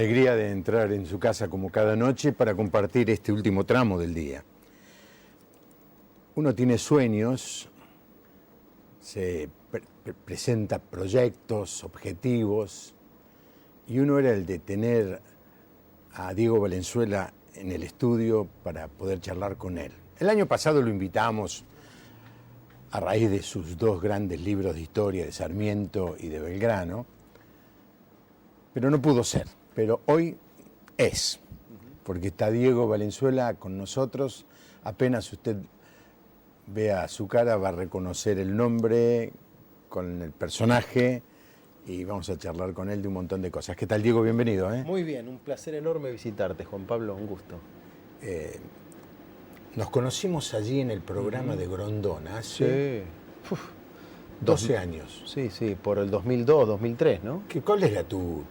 alegría de entrar en su casa como cada noche para compartir este último tramo del día. Uno tiene sueños, se presenta proyectos, objetivos, y uno era el de tener a Diego Valenzuela en el estudio para poder charlar con él. El año pasado lo invitamos a raíz de sus dos grandes libros de historia, de Sarmiento y de Belgrano, pero no pudo ser. Pero hoy es, porque está Diego Valenzuela con nosotros. Apenas usted vea su cara va a reconocer el nombre con el personaje y vamos a charlar con él de un montón de cosas. ¿Qué tal, Diego? Bienvenido. Muy bien, un placer enorme visitarte, Juan Pablo, un gusto. Nos conocimos allí en el programa de Grondona hace 12 años. Sí, por el 2002, 2003, ¿no? ¿Cuál era tu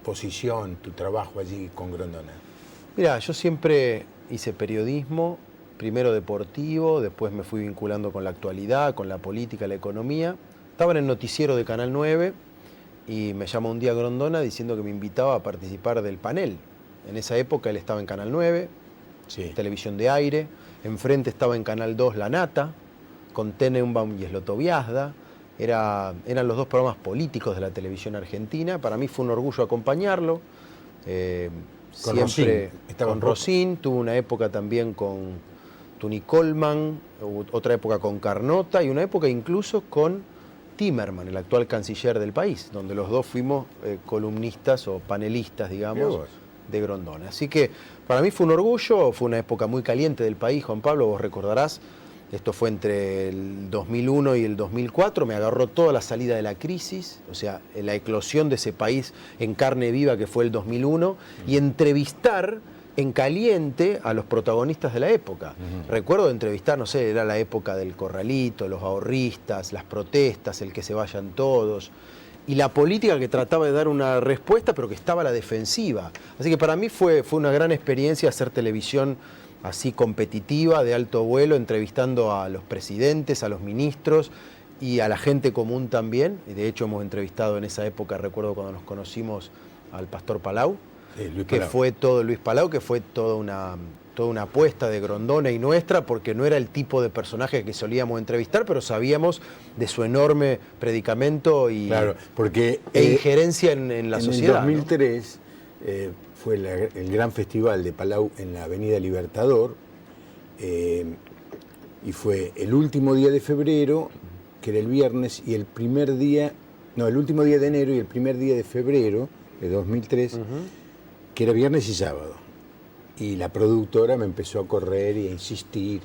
posición, tu trabajo allí con Grondona? Mira, yo siempre hice periodismo, primero deportivo, después me fui vinculando con la actualidad, con la política, la economía. Estaba en el noticiero de Canal 9 y me llamó un día Grondona diciendo que me invitaba a participar del panel. En esa época él estaba en Canal 9, televisión de aire, enfrente estaba en Canal 2 La Nata, con Tenenbaum y Slotoviazda. Eran los dos programas políticos de la televisión argentina. Para mí fue un orgullo acompañarlo. Con Rosín, tuve una época también con Tuni Coleman, otra época con Carnota y una época incluso con Timerman, el actual canciller del país, donde los dos fuimos columnistas o panelistas, digamos, de Grondona. Así que para mí fue un orgullo, fue una época muy caliente del país, Juan Pablo, vos recordarás. Esto fue entre el 2001 y el 2004, me agarró toda la salida de la crisis, o sea, la eclosión de ese país en carne viva que fue el 2001, y entrevistar en caliente a los protagonistas de la época. Recuerdo entrevistar, no sé, era la época del corralito, los ahorristas, las protestas, el que se vayan todos, y la política que trataba de dar una respuesta, pero que estaba a la defensiva. Así que para mí fue una gran experiencia hacer televisión así competitiva, de alto vuelo, entrevistando a los presidentes, a los ministros y a la gente común también. Y de hecho hemos entrevistado en esa época, recuerdo cuando nos conocimos, al pastor Palau, Luis Palau, que fue toda una apuesta de Grondona y nuestra, porque no era el tipo de personaje que solíamos entrevistar, pero sabíamos de su enorme predicamento y injerencia en la sociedad. En el 2003... fue el gran festival de Palau en la Avenida Libertador, y fue el último día de febrero, que era el viernes, y el último día de enero y el primer día de febrero de 2003, que era viernes y sábado. Y la productora me empezó a correr y a insistir.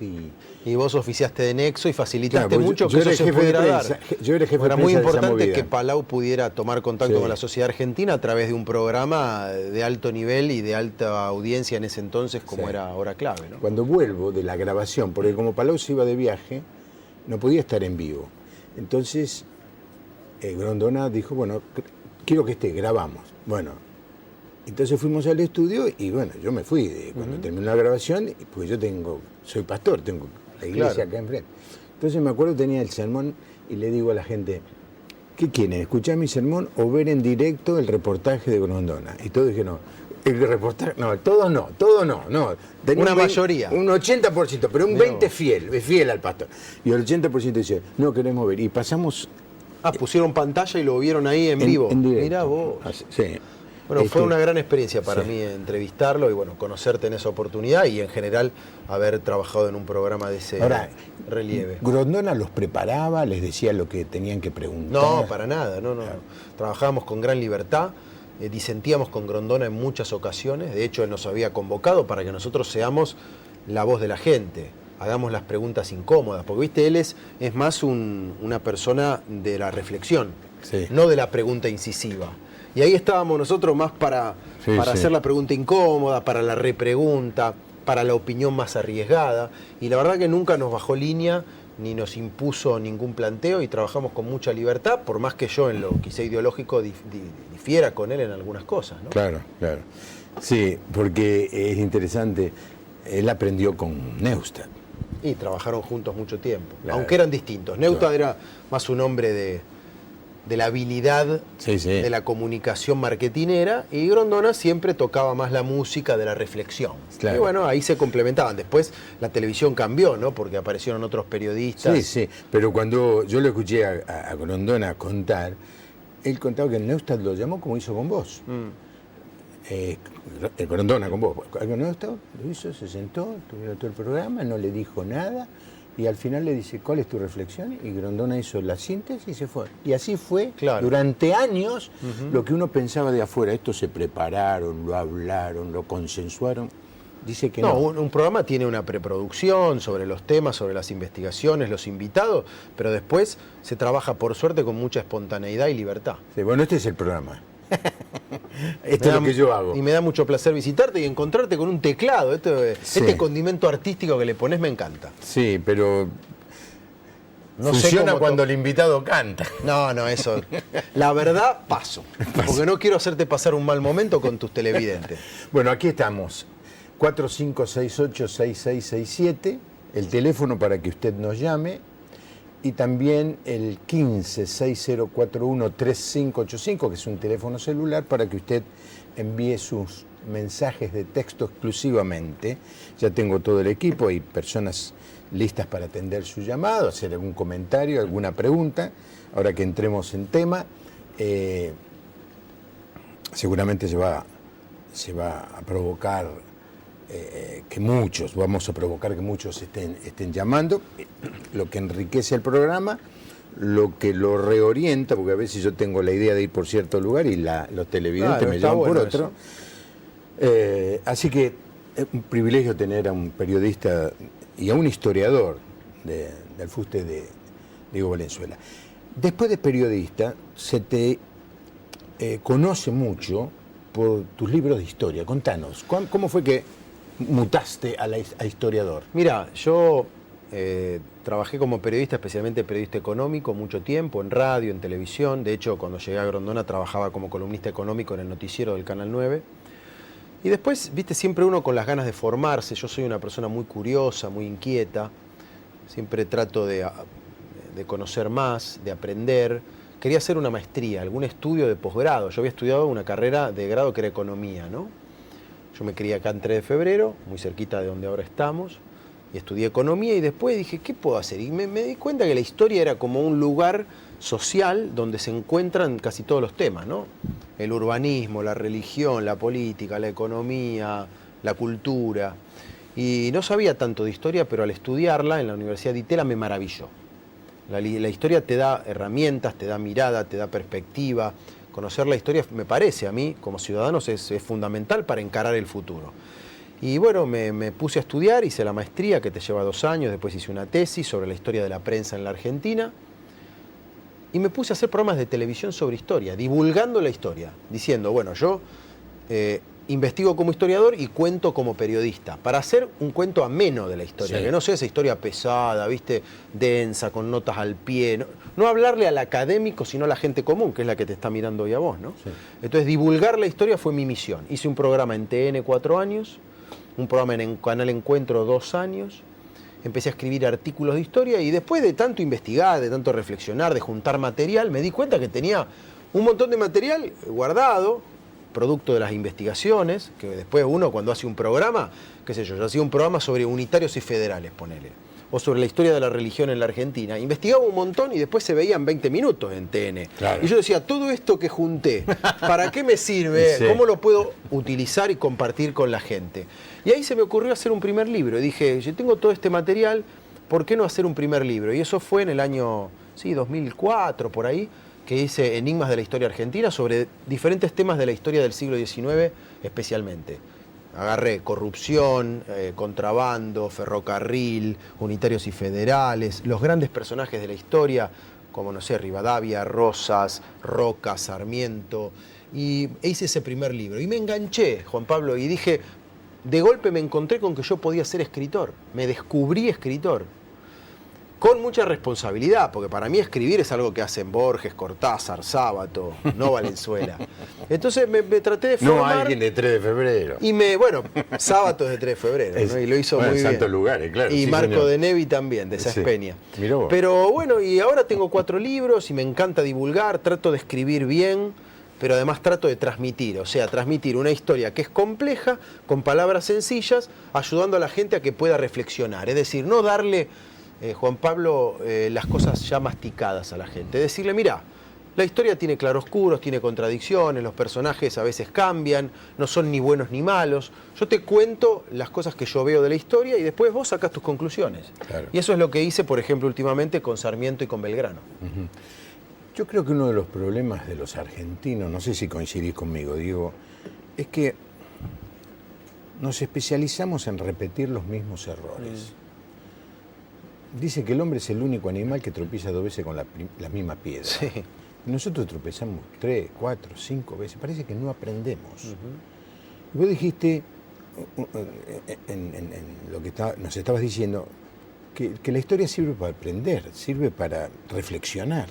Y vos oficiaste de nexo y facilitaste mucho que eso se pudiera dar. Yo era jefe de prensa. Era muy importante que Palau pudiera tomar contacto con la sociedad argentina a través de un programa de alto nivel y de alta audiencia en ese entonces, como era Hora Clave, ¿no? Cuando vuelvo de la grabación, porque como Palau se iba de viaje, no podía estar en vivo. Entonces, Grondona dijo, bueno, quiero que grabamos. Bueno, entonces fuimos al estudio y bueno, yo me fui cuando terminó la grabación, porque soy pastor, tengo la iglesia acá enfrente. Entonces me acuerdo, tenía el sermón y le digo a la gente, ¿qué quieren? ¿Escuchar mi sermón o ver en directo el reportaje de Grondona? Y todos dijeron, el reportaje, no, todo no. Una mayoría. Un 80%, pero un 20% fiel al pastor. Y el 80% dice, no queremos ver. Y pasamos... pusieron pantalla y lo vieron ahí en vivo. En directo. Mirá vos. Sí. Bueno, fue una gran experiencia para mí entrevistarlo y bueno, conocerte en esa oportunidad y en general haber trabajado en un programa de ese relieve. ¿Grondona los preparaba, les decía lo que tenían que preguntar? No, para nada, no. Trabajábamos con gran libertad, disentíamos con Grondona en muchas ocasiones, de hecho él nos había convocado para que nosotros seamos la voz de la gente, hagamos las preguntas incómodas, porque viste, él es más una persona de la reflexión, no de la pregunta incisiva. Y ahí estábamos nosotros más para hacer la pregunta incómoda, para la repregunta, para la opinión más arriesgada. Y la verdad que nunca nos bajó línea, ni nos impuso ningún planteo y trabajamos con mucha libertad, por más que yo en lo quizá ideológico difiera con él en algunas cosas, ¿no? Claro. Sí, porque es interesante, él aprendió con Neustadt. Y trabajaron juntos mucho tiempo, aunque eran distintos. Neustadt era más un hombre de la habilidad Sí, sí. de la comunicación marketinera, y Grondona siempre tocaba más la música de la reflexión. Claro. Y bueno, ahí se complementaban. Después la televisión cambió, ¿no? Porque aparecieron otros periodistas. Sí, sí, pero cuando yo lo escuché a Grondona contar, él contaba que Neustadt lo llamó como hizo con vos. Grondona con vos. Neustadt lo hizo, se sentó, tuvieron todo el programa, no le dijo nada, y al final le dice, ¿cuál es tu reflexión? Y Grondona hizo la síntesis y se fue. Y así fue durante años lo que uno pensaba de afuera. Estos se prepararon, lo hablaron, lo consensuaron. Dice que no. Un programa tiene una preproducción sobre los temas, sobre las investigaciones, los invitados, pero después se trabaja, por suerte, con mucha espontaneidad y libertad. Sí, bueno, este es el programa. Esto es lo que yo hago. Y me da mucho placer visitarte y encontrarte con un teclado. Este condimento artístico que le pones me encanta. Sí, pero no funciona sé cuando el invitado canta. No, eso. La verdad, paso. Porque no quiero hacerte pasar un mal momento con tus televidentes. Bueno, aquí estamos. 4568-6667, el teléfono para que usted nos llame, y también el 156041-3585, que es un teléfono celular para que usted envíe sus mensajes de texto exclusivamente. Ya tengo todo el equipo y personas listas para atender su llamado, hacer algún comentario, alguna pregunta. Ahora que entremos en tema, seguramente se va a provocar vamos a provocar que muchos estén llamando, lo que enriquece el programa, lo que lo reorienta, porque a veces yo tengo la idea de ir por cierto lugar y los televidentes me llaman por otro. Así que es un privilegio tener a un periodista y a un historiador del fuste de Diego Valenzuela. Después de periodista, se te conoce mucho por tus libros de historia. Contanos, ¿cómo fue que mutaste a historiador? Mira, yo trabajé como periodista, especialmente periodista económico, mucho tiempo, en radio, en televisión. De hecho, cuando llegué a Grondona trabajaba como columnista económico en el noticiero del Canal 9. Y después, viste, siempre uno con las ganas de formarse. Yo soy una persona muy curiosa, muy inquieta. Siempre trato de conocer más, de aprender. Quería hacer una maestría, algún estudio de posgrado. Yo había estudiado una carrera de grado que era economía, ¿no? Yo me crié acá en 3 de febrero, muy cerquita de donde ahora estamos, y estudié economía, y después dije, ¿qué puedo hacer? Y me di cuenta que la historia era como un lugar social donde se encuentran casi todos los temas, ¿no? El urbanismo, la religión, la política, la economía, la cultura. Y no sabía tanto de historia, pero al estudiarla en la Universidad de Itela me maravilló. La historia te da herramientas, te da mirada, te da perspectiva. Conocer la historia, me parece a mí, como ciudadanos, es fundamental para encarar el futuro. Y bueno, me puse a estudiar, hice la maestría que te lleva 2 años, después hice una tesis sobre la historia de la prensa en la Argentina, y me puse a hacer programas de televisión sobre historia, divulgando la historia, diciendo, bueno, yo investigo como historiador y cuento como periodista, para hacer un cuento ameno de la historia, que no sea esa historia pesada, ¿viste? Densa, con notas al pie, no hablarle al académico, sino a la gente común, que es la que te está mirando hoy a vos, ¿no? Sí. Entonces, divulgar la historia fue mi misión. Hice un programa en TN 4 años, un programa en Canal Encuentro 2 años, empecé a escribir artículos de historia, y después de tanto investigar, de tanto reflexionar, de juntar material, me di cuenta que tenía un montón de material guardado, producto de las investigaciones, que después uno cuando hace un programa, qué sé yo hacía un programa sobre unitarios y federales, ponele, o sobre la historia de la religión en la Argentina, investigaba un montón y después se veían 20 minutos en TN. Claro. Y yo decía, todo esto que junté, ¿para qué me sirve? Sí. ¿Cómo lo puedo utilizar y compartir con la gente? Y ahí se me ocurrió hacer un primer libro. Y dije, yo tengo todo este material, ¿por qué no hacer un primer libro? Y eso fue en el año 2004, por ahí, que hice Enigmas de la Historia Argentina sobre diferentes temas de la historia del siglo XIX especialmente. Agarré corrupción, contrabando, ferrocarril, unitarios y federales, los grandes personajes de la historia, como, no sé, Rivadavia, Rosas, Roca, Sarmiento, y hice ese primer libro. Y me enganché, Juan Pablo, y dije, de golpe me encontré con que yo podía ser escritor, me descubrí escritor. con mucha responsabilidad, porque para mí escribir es algo que hacen Borges, Cortázar, Sábato, no Valenzuela. Entonces me traté de formar... No alguien de 3 de febrero. Y Sábato es de 3 de febrero, ¿no? Y lo hizo muy bien. Santos lugares, claro. Y sí, Marco señor. de Nevi también, de Saespeña. Sí. Mirá vos. Pero bueno, y ahora tengo 4 libros y me encanta divulgar, trato de escribir bien, pero además trato de transmitir, o sea, transmitir una historia que es compleja, con palabras sencillas, ayudando a la gente a que pueda reflexionar. Es decir, no darle... Juan Pablo, las cosas ya masticadas a la gente. Decirle, mira, la historia tiene claroscuros, tiene contradicciones, los personajes a veces cambian, no son ni buenos ni malos. Yo te cuento las cosas que yo veo de la historia y después vos sacás tus conclusiones. Claro. Y eso es lo que hice, por ejemplo, últimamente con Sarmiento y con Belgrano. Uh-huh. Yo creo que uno de los problemas de los argentinos, no sé si coincidís conmigo, Diego, es que nos especializamos en repetir los mismos errores. Dice que el hombre es el único animal que tropieza 2 veces con la misma piedra. Sí. Y nosotros tropezamos 3, 4, 5 veces. Parece que no aprendemos. Y vos dijiste, en lo que nos estabas diciendo, que la historia sirve para aprender, sirve para reflexionar.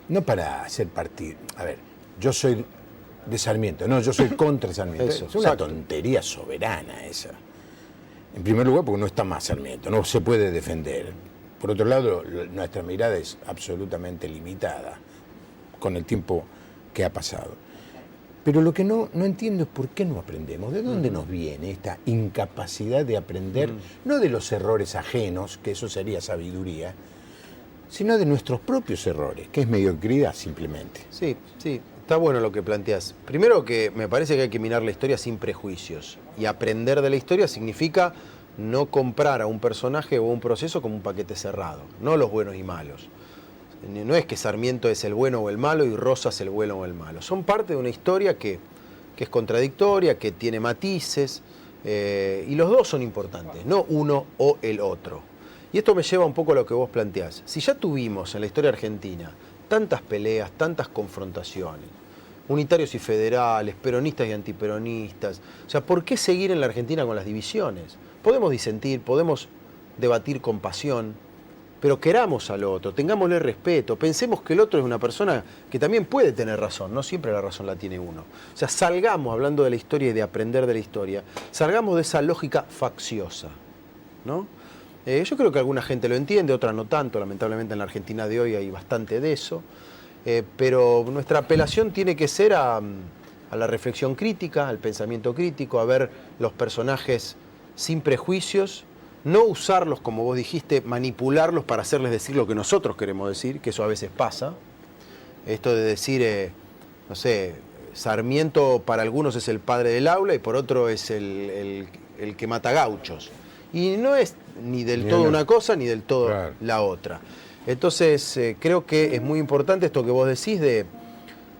No para hacer partido. A ver, yo soy de Sarmiento, no, yo soy contra Sarmiento. Eso, es una exacto. tontería soberana esa. En primer lugar, porque no está más Sarmiento, no se puede defender. Por otro lado, nuestra mirada es absolutamente limitada con el tiempo que ha pasado. Pero lo que no entiendo es por qué no aprendemos. ¿De dónde nos viene esta incapacidad de aprender, no de los errores ajenos, que eso sería sabiduría, sino de nuestros propios errores, que es mediocridad simplemente? Sí, sí, está bueno lo que planteás. Primero que me parece que hay que mirar la historia sin prejuicios. Y aprender de la historia significa no comprar a un personaje o un proceso como un paquete cerrado, no los buenos y malos. No es que Sarmiento es el bueno o el malo y Rosas el bueno o el malo. Son parte de una historia que es contradictoria, que tiene matices, y los dos son importantes, no uno o el otro. Y esto me lleva un poco a lo que vos planteás. Si ya tuvimos en la historia argentina tantas peleas, tantas confrontaciones, unitarios y federales, peronistas y antiperonistas, o sea, ¿por qué seguir en la Argentina con las divisiones? Podemos disentir, podemos debatir con pasión, pero queramos al otro, tengámosle respeto, pensemos que el otro es una persona que también puede tener razón, no siempre la razón la tiene uno. O sea, salgamos, hablando de la historia y de aprender de la historia, salgamos de esa lógica facciosa, ¿no? Yo creo que alguna gente lo entiende, otra no tanto, lamentablemente en la Argentina de hoy hay bastante de eso, pero nuestra apelación tiene que ser a la reflexión crítica, al pensamiento crítico, a ver los personajes sin prejuicios, no usarlos, como vos dijiste, manipularlos para hacerles decir lo que nosotros queremos decir, que eso a veces pasa. Esto de decir, no sé, Sarmiento para algunos es el padre del aula y por otro es el que mata gauchos. Y no es ni del todo una cosa ni del todo la otra. Entonces, creo que es muy importante esto que vos decís de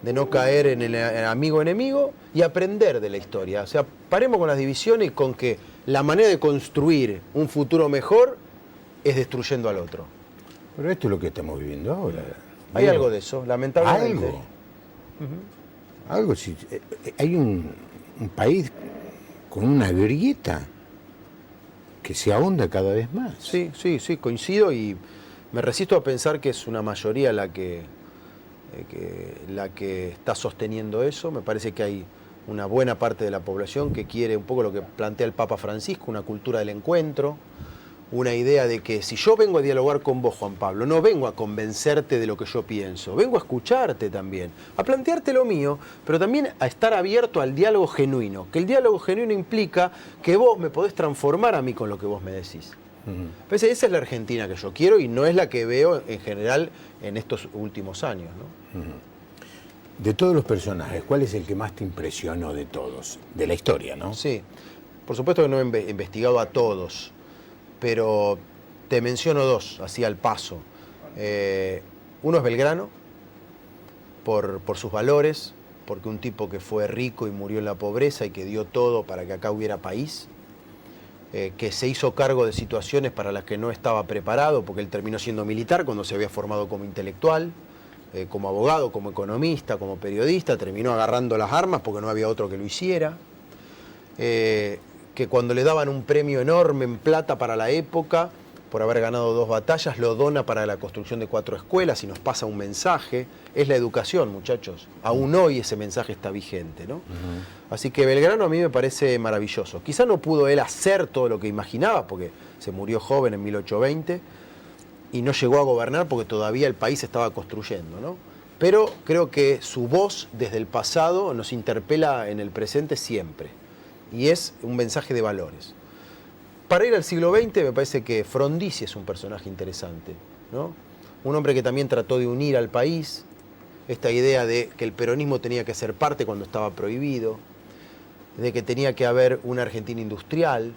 no caer en el amigo-enemigo y aprender de la historia. O sea, paremos con las divisiones y con que la manera de construir un futuro mejor es destruyendo al otro. Pero esto es lo que estamos viviendo ahora. Hay algo de eso, lamentablemente. Algo. Algo, sí. Hay un país con una grieta que se ahonda cada vez más. Sí, coincido y me resisto a pensar que es una mayoría la que está sosteniendo eso. Me parece que hay una buena parte de la población que quiere un poco lo que plantea el Papa Francisco, una cultura del encuentro, una idea de que si yo vengo a dialogar con vos, Juan Pablo, no vengo a convencerte de lo que yo pienso, vengo a escucharte también, a plantearte lo mío, pero también a estar abierto al diálogo genuino, que el diálogo genuino implica que vos me podés transformar a mí con lo que vos me decís. Pues esa es la Argentina que yo quiero y no es la que veo en general en estos últimos años, ¿no? De todos los personajes, ¿cuál es el que más te impresionó de todos? De la historia, ¿no? Sí, por supuesto que no he investigado a todos, pero te menciono 2, así al paso. Uno es Belgrano, por sus valores, porque un tipo que fue rico y murió en la pobreza y que dio todo para que acá hubiera país, que se hizo cargo de situaciones para las que no estaba preparado, porque él terminó siendo militar cuando se había formado como intelectual, como abogado, como economista, como periodista, terminó agarrando las armas porque no había otro que lo hiciera, que cuando le daban un premio enorme en plata para la época, por haber ganado 2 batallas, lo dona para la construcción de 4 escuelas y nos pasa un mensaje. Es la educación, muchachos. Aún hoy ese mensaje está vigente, ¿no? Así que Belgrano a mí me parece maravilloso. Quizá no pudo él hacer todo lo que imaginaba, porque se murió joven en 1820 y no llegó a gobernar porque todavía el país se estaba construyendo, ¿no? Pero creo que su voz desde el pasado nos interpela en el presente siempre. Y es un mensaje de valores. Para ir al siglo XX me parece que Frondizi es un personaje interesante, ¿no? Un hombre que también trató de unir al país, esta idea de que el peronismo tenía que ser parte cuando estaba prohibido, de que tenía que haber una Argentina industrial,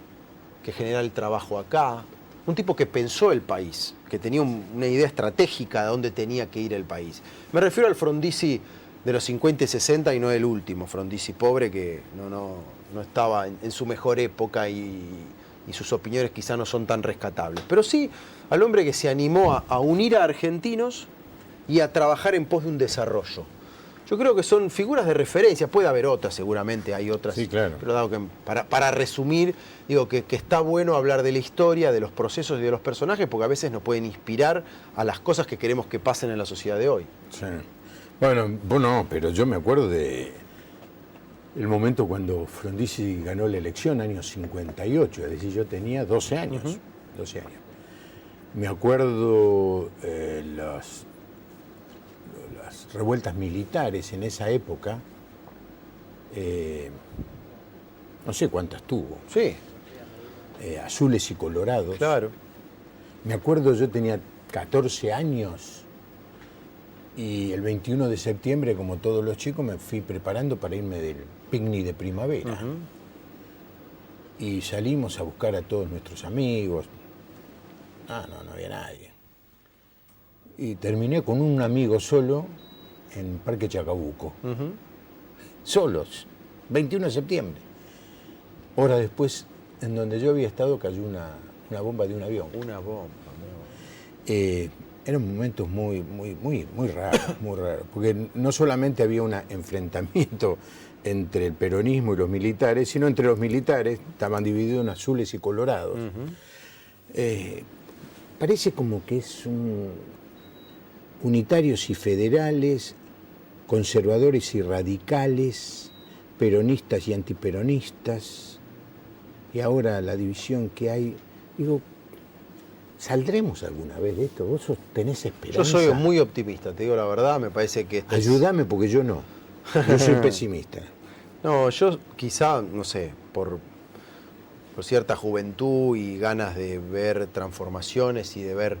que generara el trabajo acá, un tipo que pensó el país, que tenía una idea estratégica de dónde tenía que ir el país. Me refiero al Frondizi de los 50 y 60 y no el último Frondizi pobre que no estaba en su mejor época y sus opiniones quizá no son tan rescatables. Pero sí al hombre que se animó a unir a argentinos y a trabajar en pos de un desarrollo. Yo creo que son figuras de referencia, puede haber otras, seguramente hay otras. Sí, claro. Pero dado que para resumir, digo que está bueno hablar de la historia, de los procesos y de los personajes, porque a veces nos pueden inspirar a las cosas que queremos que pasen en la sociedad de hoy. Sí. Bueno, pero yo me acuerdo de el momento cuando Frondizi ganó la elección, año 58, es decir, yo tenía 12 años. 12 años. Me acuerdo las revueltas militares en esa época, no sé cuántas tuvo. Sí. Azules y colorados. Claro. Me acuerdo, yo tenía 14 años y el 21 de septiembre, como todos los chicos, me fui preparando para irme del picnic de primavera. Y salimos a buscar a todos nuestros amigos. No había nadie. Y terminé con un amigo solo en Parque Chacabuco. Solos, 21 de septiembre. Horas después, en donde yo había estado, cayó una bomba de un avión. Una bomba. Eran momentos muy raros, porque no solamente había un enfrentamiento entre el peronismo y los militares, sino entre los militares, estaban divididos en azules y colorados. Parece como que es unitarios y federales, conservadores y radicales, peronistas y antiperonistas, y ahora la división que hay. Digo, ¿saldremos alguna vez de esto? ¿Vos tenés esperanza? Yo soy muy optimista, te digo la verdad, me parece que... Ayúdame porque yo no. Yo soy pesimista. No, yo quizá, no sé, por cierta juventud y ganas de ver transformaciones y de ver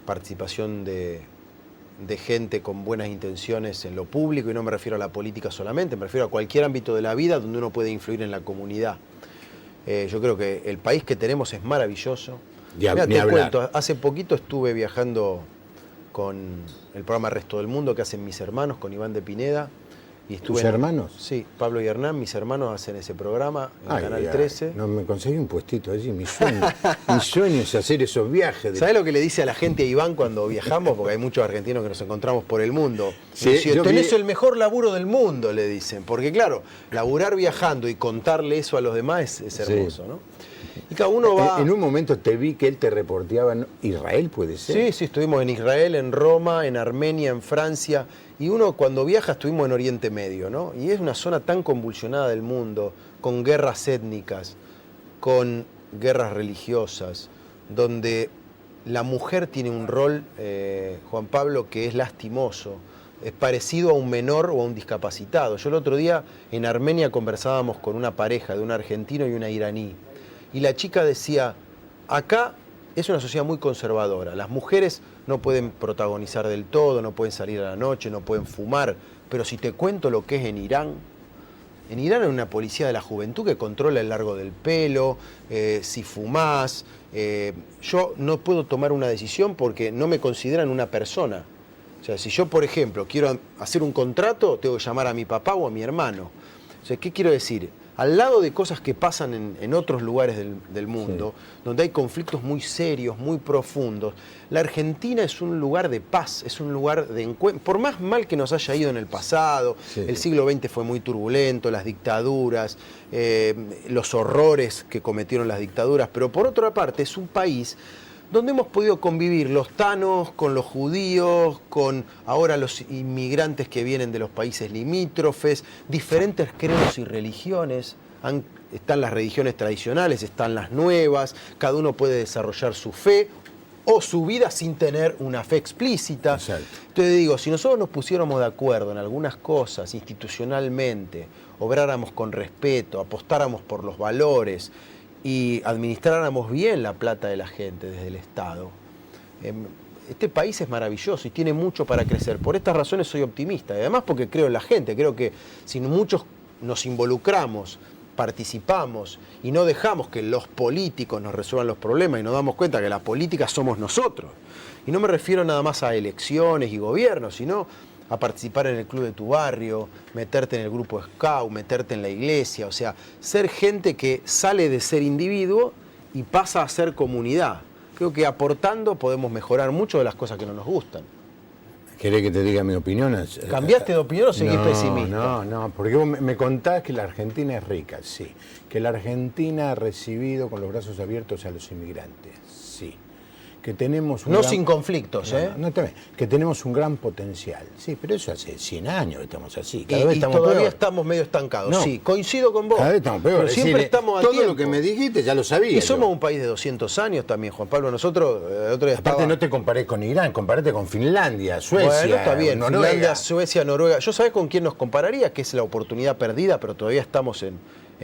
participación de gente con buenas intenciones en lo público, y no me refiero a la política solamente, me refiero a cualquier ámbito de la vida donde uno puede influir en la comunidad. Yo creo que el país que tenemos es maravilloso. Mirá, te cuento, hace poquito estuve viajando con el programa Resto del Mundo que hacen mis hermanos, con Iván de Pineda. Y ¿Tus hermanos? Sí, Pablo y Hernán, mis hermanos hacen ese programa en Canal 13. No me conseguí un puestito allí, mi sueño es hacer esos viajes. ¿Sabés lo que le dice a la gente a Iván cuando viajamos? Porque hay muchos argentinos que nos encontramos por el mundo. Sí, dice, tenés el mejor laburo del mundo, le dicen. Porque claro, laburar viajando y contarle eso a los demás es hermoso, ¿no? Y cada uno va... En un momento te vi que él te reporteaba en Israel, ¿puede ser? Sí, estuvimos en Israel, en Roma, en Armenia, en Francia. Y uno cuando viaja estuvimos en Oriente Medio, ¿no? Y es una zona tan convulsionada del mundo, con guerras étnicas, con guerras religiosas, donde la mujer tiene un rol, Juan Pablo, que es lastimoso. Es parecido a un menor o a un discapacitado. Yo el otro día en Armenia conversábamos con una pareja de un argentino y una iraní. Y la chica decía, acá es una sociedad muy conservadora. Las mujeres no pueden protagonizar del todo, no pueden salir a la noche, no pueden fumar. Pero si te cuento lo que es en Irán hay una policía de la juventud que controla el largo del pelo, si fumás. Yo no puedo tomar una decisión porque no me consideran una persona. O sea, si yo, por ejemplo, quiero hacer un contrato, tengo que llamar a mi papá o a mi hermano. O sea, ¿qué quiero decir? Al lado de cosas que pasan en otros lugares del mundo, sí, donde hay conflictos muy serios, muy profundos, la Argentina es un lugar de paz, es un lugar de encuentro. Por más mal que nos haya ido en el pasado, sí, el siglo XX fue muy turbulento, las dictaduras, los horrores que cometieron las dictaduras, pero por otra parte es un país donde hemos podido convivir los tanos con los judíos, con ahora los inmigrantes que vienen de los países limítrofes, diferentes credos y religiones. Están las religiones tradicionales, están las nuevas, cada uno puede desarrollar su fe o su vida sin tener una fe explícita. Exacto. Entonces digo, si nosotros nos pusiéramos de acuerdo en algunas cosas institucionalmente, obráramos con respeto, apostáramos por los valores y administráramos bien la plata de la gente desde el Estado, este país es maravilloso y tiene mucho para crecer. Por estas razones soy optimista, y además porque creo en la gente, creo que si muchos nos involucramos, participamos y no dejamos que los políticos nos resuelvan los problemas y nos damos cuenta que la política somos nosotros. Y no me refiero nada más a elecciones y gobiernos, sino a participar en el club de tu barrio, meterte en el grupo Scout, meterte en la iglesia, o sea, ser gente que sale de ser individuo y pasa a ser comunidad. Creo que aportando podemos mejorar mucho de las cosas que no nos gustan. ¿Querés que te diga mi opinión? ¿Cambiaste de opinión o seguís pesimista? No, porque vos me contás que la Argentina es rica, sí. Que la Argentina ha recibido con los brazos abiertos a los inmigrantes, sí. Que tenemos un sin conflictos, ¿eh? Que tenemos un gran potencial, sí, pero eso hace 100 años que estamos así. Cada vez estamos todavía peor. Estamos medio estancados, no. Sí, coincido con vos. Cada vez estamos peor. Pero siempre estamos a todo tiempo. Lo que me dijiste ya lo sabía. Y somos un país de 200 años también, Juan Pablo. Nosotros, otro día aparte no te comparés con Irán, comparate con Finlandia, Suecia, bueno, está bien, Noruega. Finlandia, Suecia, Noruega. ¿Yo sabés con quién nos compararía? Que es la oportunidad perdida, pero todavía estamos en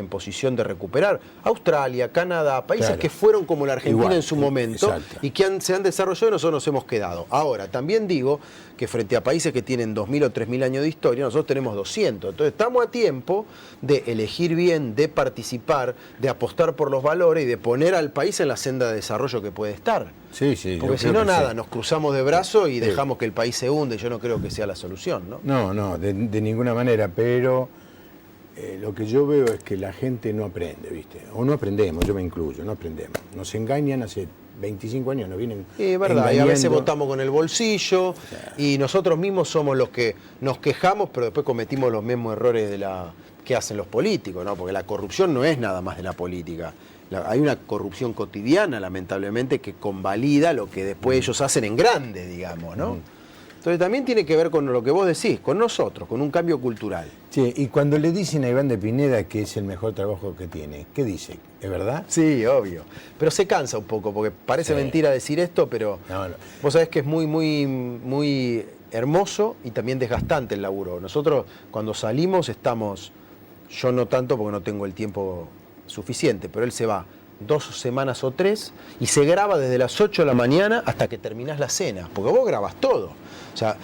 posición de recuperar. Australia, Canadá, países que fueron como la Argentina en su momento y que se han desarrollado y nosotros nos hemos quedado. Ahora, también digo que frente a países que tienen 2.000 o 3.000 años de historia, nosotros tenemos 200. Entonces estamos a tiempo de elegir bien, de participar, de apostar por los valores y de poner al país en la senda de desarrollo que puede estar. Sí, sí. Porque si no, nada, nos cruzamos de brazos y dejamos que el país se hunde. Yo no creo que sea la solución, ¿no? No, de ninguna manera, pero lo que yo veo es que la gente no aprende, ¿viste? O no aprendemos, yo me incluyo, no aprendemos. Nos engañan hace 25 años, nos vienen es verdad, engañando. Y a veces votamos con el bolsillo y nosotros mismos somos los que nos quejamos, pero después cometimos los mismos errores que hacen los políticos, ¿no? Porque la corrupción no es nada más de la política. Hay una corrupción cotidiana, lamentablemente, que convalida lo que después ellos hacen en grande, digamos, ¿no? Entonces también tiene que ver con lo que vos decís, con nosotros, con un cambio cultural. Sí, y cuando le dicen a Iván de Pineda que es el mejor trabajo que tiene, ¿qué dice? ¿Es verdad? Sí, obvio. Pero se cansa un poco, porque parece mentira decir esto, pero vos sabés que es muy hermoso y también desgastante el laburo. Nosotros cuando salimos estamos, yo no tanto porque no tengo el tiempo suficiente, pero él se va 2 semanas o 3 y se graba desde las 8 de la mañana hasta que terminás la cena, porque vos grabás todo. O sea,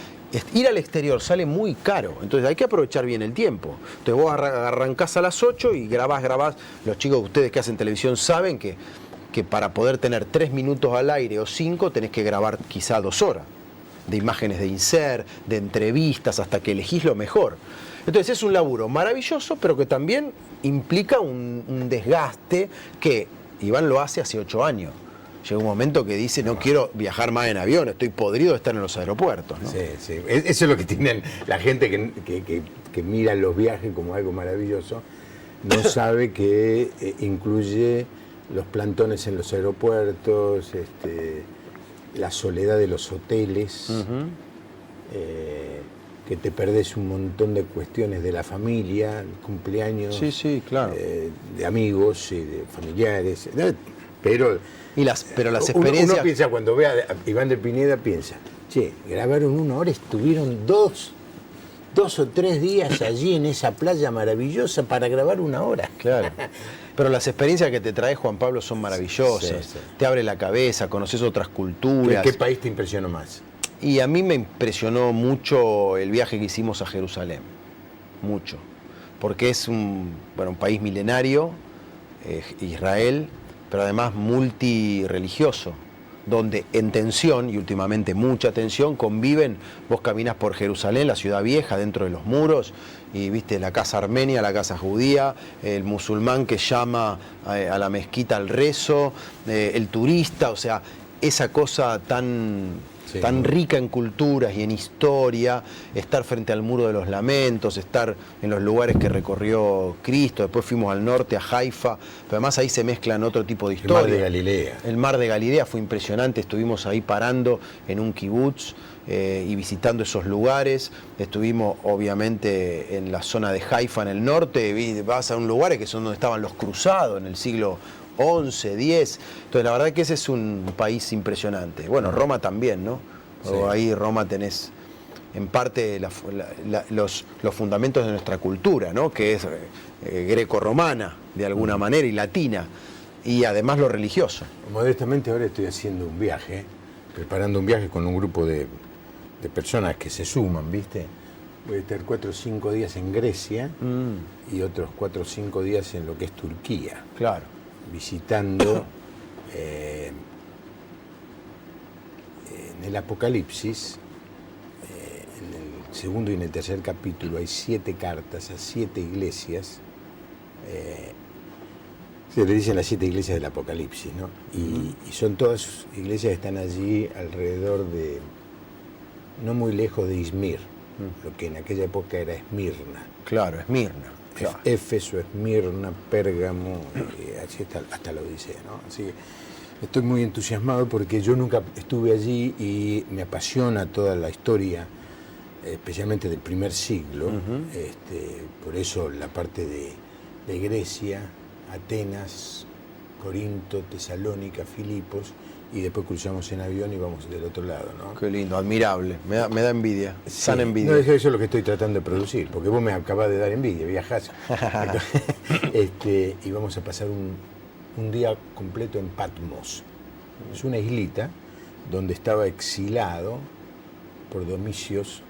ir al exterior sale muy caro, entonces hay que aprovechar bien el tiempo. Entonces vos arrancás a las 8 y grabás. Los chicos, ustedes que hacen televisión saben que para poder tener 3 minutos al aire o 5 tenés que grabar quizá 2 horas de imágenes de insert, de entrevistas, hasta que elegís lo mejor. Entonces es un laburo maravilloso, pero que también implica un desgaste que Iván lo hace hace 8 años. Llega un momento que dice, no quiero viajar más en avión, estoy podrido de estar en los aeropuertos, ¿no? Sí. Eso es lo que tienen la gente que mira los viajes como algo maravilloso. No sabe que incluye los plantones en los aeropuertos, la soledad de los hoteles, que te perdés un montón de cuestiones de la familia, cumpleaños, claro. De amigos y de familiares, pero las experiencias... Uno piensa, cuando ve a Iván de Pineda, piensa, che, grabaron 1 hora, estuvieron 2 o 3 días allí en esa playa maravillosa para grabar 1 hora. Claro. Pero las experiencias que te trae Juan Pablo son maravillosas. Sí. Te abre la cabeza, conoces otras culturas. ¿Qué país te impresionó más? Y a mí me impresionó mucho el viaje que hicimos a Jerusalén. Mucho. Porque es un país milenario, Israel, pero además multirreligioso, donde en tensión, y últimamente mucha tensión, conviven. Vos caminas por Jerusalén, la ciudad vieja, dentro de los muros, y viste la casa armenia, la casa judía, el musulmán que llama a la mezquita al rezo, el turista, o sea, esa cosa tan Sí, tan rica en culturas y en historia, estar frente al Muro de los Lamentos, estar en los lugares que recorrió Cristo, después fuimos al norte, a Haifa, pero además ahí se mezclan otro tipo de historia. El mar de Galilea. El mar de Galilea fue impresionante, estuvimos ahí parando en un kibutz y visitando esos lugares. Estuvimos obviamente en la zona de Haifa en el norte, vas a un lugar que son donde estaban los cruzados en el siglo 11, 10. Entonces la verdad que ese es un país impresionante. Bueno, Roma también, ¿no? Sí. Ahí Roma tenés en parte los fundamentos de nuestra cultura, ¿no? Que es greco-romana de alguna manera y latina, y además lo religioso. Modestamente ahora estoy haciendo un viaje, preparando un viaje con un grupo de personas que se suman, ¿viste? Voy a estar 4 o 5 días en Grecia y otros 4 o 5 días en lo que es Turquía. Claro. Visitando en el Apocalipsis, en el segundo y en el tercer capítulo, hay 7 cartas a 7 iglesias. Se le dicen las 7 iglesias del Apocalipsis, ¿no? Y son todas iglesias que están allí alrededor de, no muy lejos de Izmir, lo que en aquella época era Esmirna. Claro, Esmirna. Claro. Éfeso, Esmirna, Pérgamo, así hasta la Odisea, ¿no? Así que estoy muy entusiasmado porque yo nunca estuve allí y me apasiona toda la historia, especialmente del primer siglo. Por eso la parte de Grecia, Atenas, Corinto, Tesalónica, Filipos, y después cruzamos en avión y vamos del otro lado, ¿no? Qué lindo, admirable, me da envidia, Sí. sana envidia. No, eso es lo que estoy tratando de producir, porque vos me acabás de dar envidia, viajás. Y vamos a pasar un día completo en Patmos. Es una islita donde estaba exilado por Dominicios,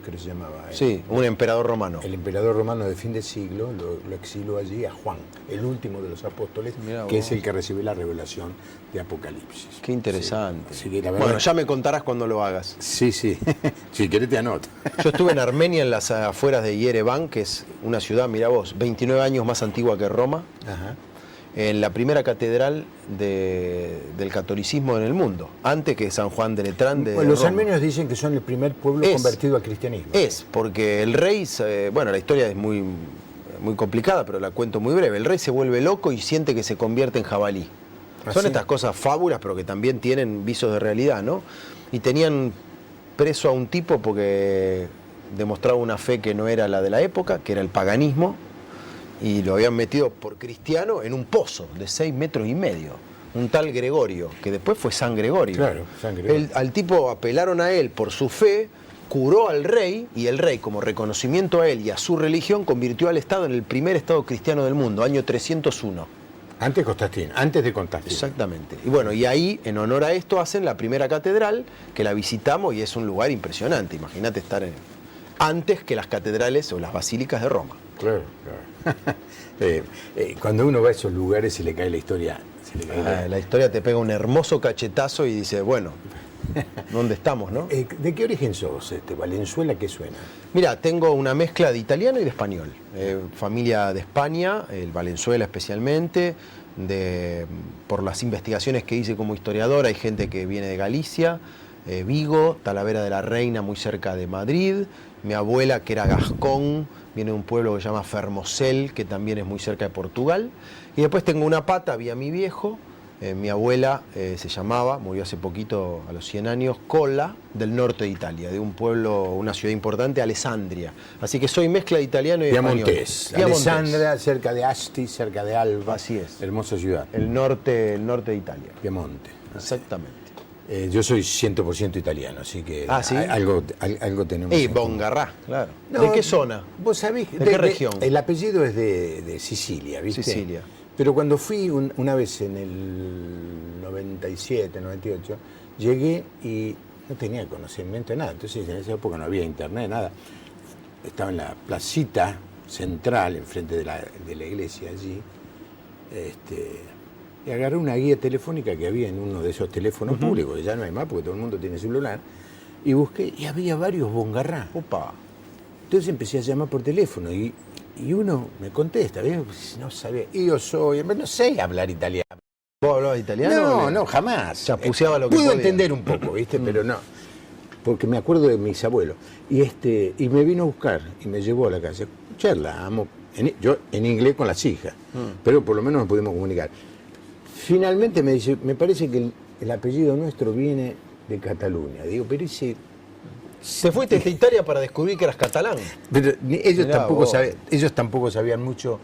creo que se llamaba. Sí, un emperador romano. El emperador romano de fin de siglo lo exiló allí a Juan, el último de los apóstoles, Mirá que vos. es el que recibe la revelación de Apocalipsis. Qué interesante. Sí. Así que la verdad, Bueno, ya me contarás cuando lo hagas. Sí. Si querés te anoto. Yo estuve en Armenia, en las afueras de Yerevan, que es una ciudad, mirá vos, 29 años más antigua que Roma, Ajá. en la primera catedral del catolicismo en el mundo, antes que San Juan de Letrán de Bueno, los Roma. armenios dicen que son el primer pueblo convertido al cristianismo. Es, porque el rey, bueno, la historia es muy complicada, pero la cuento muy breve. El rey se vuelve loco y siente que se convierte en jabalí. ¿Ah, Son sí? estas cosas fábulas, pero que también tienen visos de realidad, ¿no? Y tenían preso a un tipo porque demostraba una fe que no era la de la época, que era el paganismo, y lo habían metido por cristiano en un pozo de 6,5 metros, un tal Gregorio, que después fue San Gregorio. Claro, San Gregorio. Al tipo apelaron a él por su fe, curó al rey, y el rey, como reconocimiento a él y a su religión, convirtió al Estado en el primer Estado cristiano del mundo, año 301. Antes de Constantino. Exactamente. Y bueno, y ahí, en honor a esto, hacen la primera catedral, que la visitamos y es un lugar impresionante. Imagínate estar antes que las catedrales o las basílicas de Roma. Claro. Cuando uno va a esos lugares se le cae la historia. La historia te pega un hermoso cachetazo y dice, bueno, ¿dónde estamos, no? ¿De qué origen sos, Valenzuela? ¿Qué suena? Mira, tengo una mezcla de italiano y de español. Familia de España, el Valenzuela especialmente, por las investigaciones que hice como historiador, hay gente que viene de Galicia, Vigo, Talavera de la Reina, muy cerca de Madrid. Mi abuela, que era gascón, viene de un pueblo que se llama Fermosel, que también es muy cerca de Portugal. Y después tengo una pata, vía mi viejo. Mi abuela se llamaba, murió hace poquito, a los 100 años, Colla, del norte de Italia, de un pueblo, una ciudad importante, Alessandria. Así que soy mezcla de italiano y español. Piamontés. Alessandria, cerca de Asti, cerca de Alba. Así es. Hermosa ciudad. El norte de Italia. Piemonte. Exactamente. Yo soy 100% italiano, así que ¿sí? algo tenemos. Y en común. Bongarrá, claro. No, ¿De qué zona? ¿Vos sabés? ¿De qué región? El apellido es de Sicilia, ¿viste? Sicilia. Pero cuando fui una vez en el 97, 98, llegué y no tenía conocimiento de nada. Entonces en esa época no había internet, nada. Estaba en la placita central, enfrente de la iglesia allí. Y agarré una guía telefónica que había en uno de esos teléfonos públicos, que ya no hay más porque todo el mundo tiene celular, y busqué, y había varios Bongarrá. Opa. Entonces empecé a llamar por teléfono y uno me contesta, ¿ves? No sabía, y yo no sé hablar italiano. ¿Vos hablabas italiano? No, jamás. Chapuceaba lo que pude podía. entender un poco, ¿viste? Pero no. Porque me acuerdo de mis abuelos. Y me vino a buscar y me llevó a la casa. Charlamos, yo en inglés con las hijas, pero por lo menos nos pudimos comunicar. Finalmente me dice, me parece que el apellido nuestro viene de Cataluña. Digo, pero ese... Te fuiste a Italia para descubrir que eras catalán. Pero ellos Mirá, tampoco sabían mucho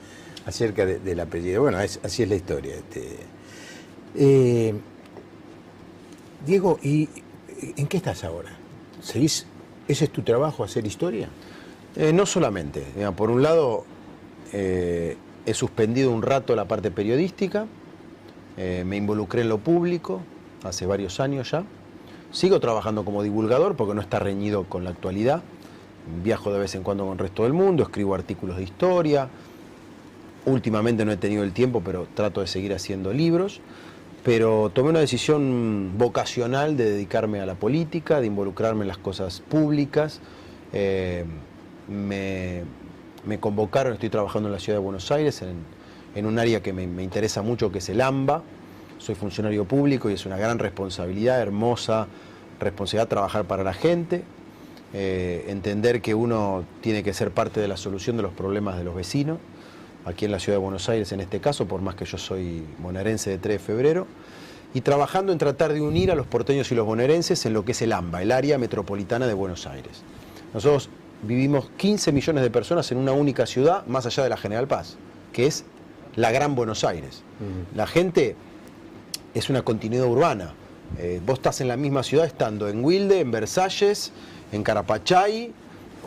acerca del apellido. Bueno, así es la historia. Diego, ¿y en qué estás ahora? ¿Ese es tu trabajo, hacer historia? No solamente. Digamos, por un lado, he suspendido un rato la parte periodística, me involucré en lo público hace varios años ya. Sigo trabajando como divulgador porque no está reñido con la actualidad. Viajo de vez en cuando con el resto del mundo, escribo artículos de historia. Últimamente no he tenido el tiempo, pero trato de seguir haciendo libros. Pero tomé una decisión vocacional de dedicarme a la política, de involucrarme en las cosas públicas. Me convocaron, estoy trabajando en la ciudad de Buenos Aires, en un área que me interesa mucho, que es el AMBA. Soy funcionario público y es una gran responsabilidad, hermosa responsabilidad trabajar para la gente, entender que uno tiene que ser parte de la solución de los problemas de los vecinos, aquí en la ciudad de Buenos Aires en este caso, por más que yo soy bonaerense de 3 de febrero, y trabajando en tratar de unir a los porteños y los bonaerenses en lo que es el AMBA, el área metropolitana de Buenos Aires. Nosotros vivimos 15 millones de personas en una única ciudad, más allá de la General Paz, que es la Gran Buenos Aires. La gente es una continuidad urbana. Vos estás en la misma ciudad estando en Wilde, en Versalles, en Carapachay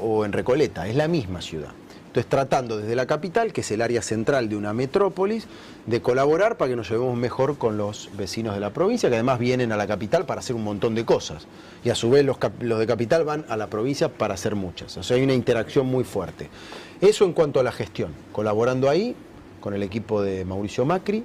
o en Recoleta. Es la misma ciudad. Entonces, tratando desde la capital, que es el área central de una metrópolis, de colaborar para que nos llevemos mejor con los vecinos de la provincia, que además vienen a la capital para hacer un montón de cosas. Y a su vez los de capital van a la provincia para hacer muchas. O sea, hay una interacción muy fuerte. Eso en cuanto a la gestión. Colaborando ahí con el equipo de Mauricio Macri,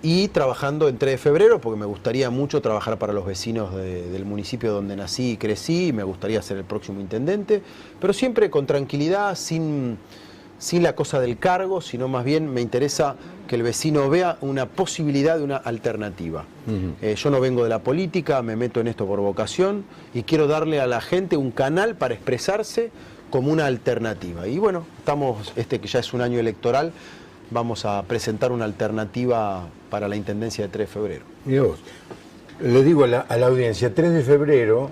y trabajando en 3 de febrero, porque me gustaría mucho trabajar para los vecinos del municipio donde nací y crecí, y me gustaría ser el próximo intendente, pero siempre con tranquilidad, sin la cosa del cargo, sino más bien me interesa que el vecino vea una posibilidad de una alternativa. Yo no vengo de la política, me meto en esto por vocación, y quiero darle a la gente un canal para expresarse como una alternativa. Y bueno, estamos, que ya es un año electoral, vamos a presentar una alternativa para la Intendencia de 3 de febrero. Dios, le digo a la audiencia, 3 de febrero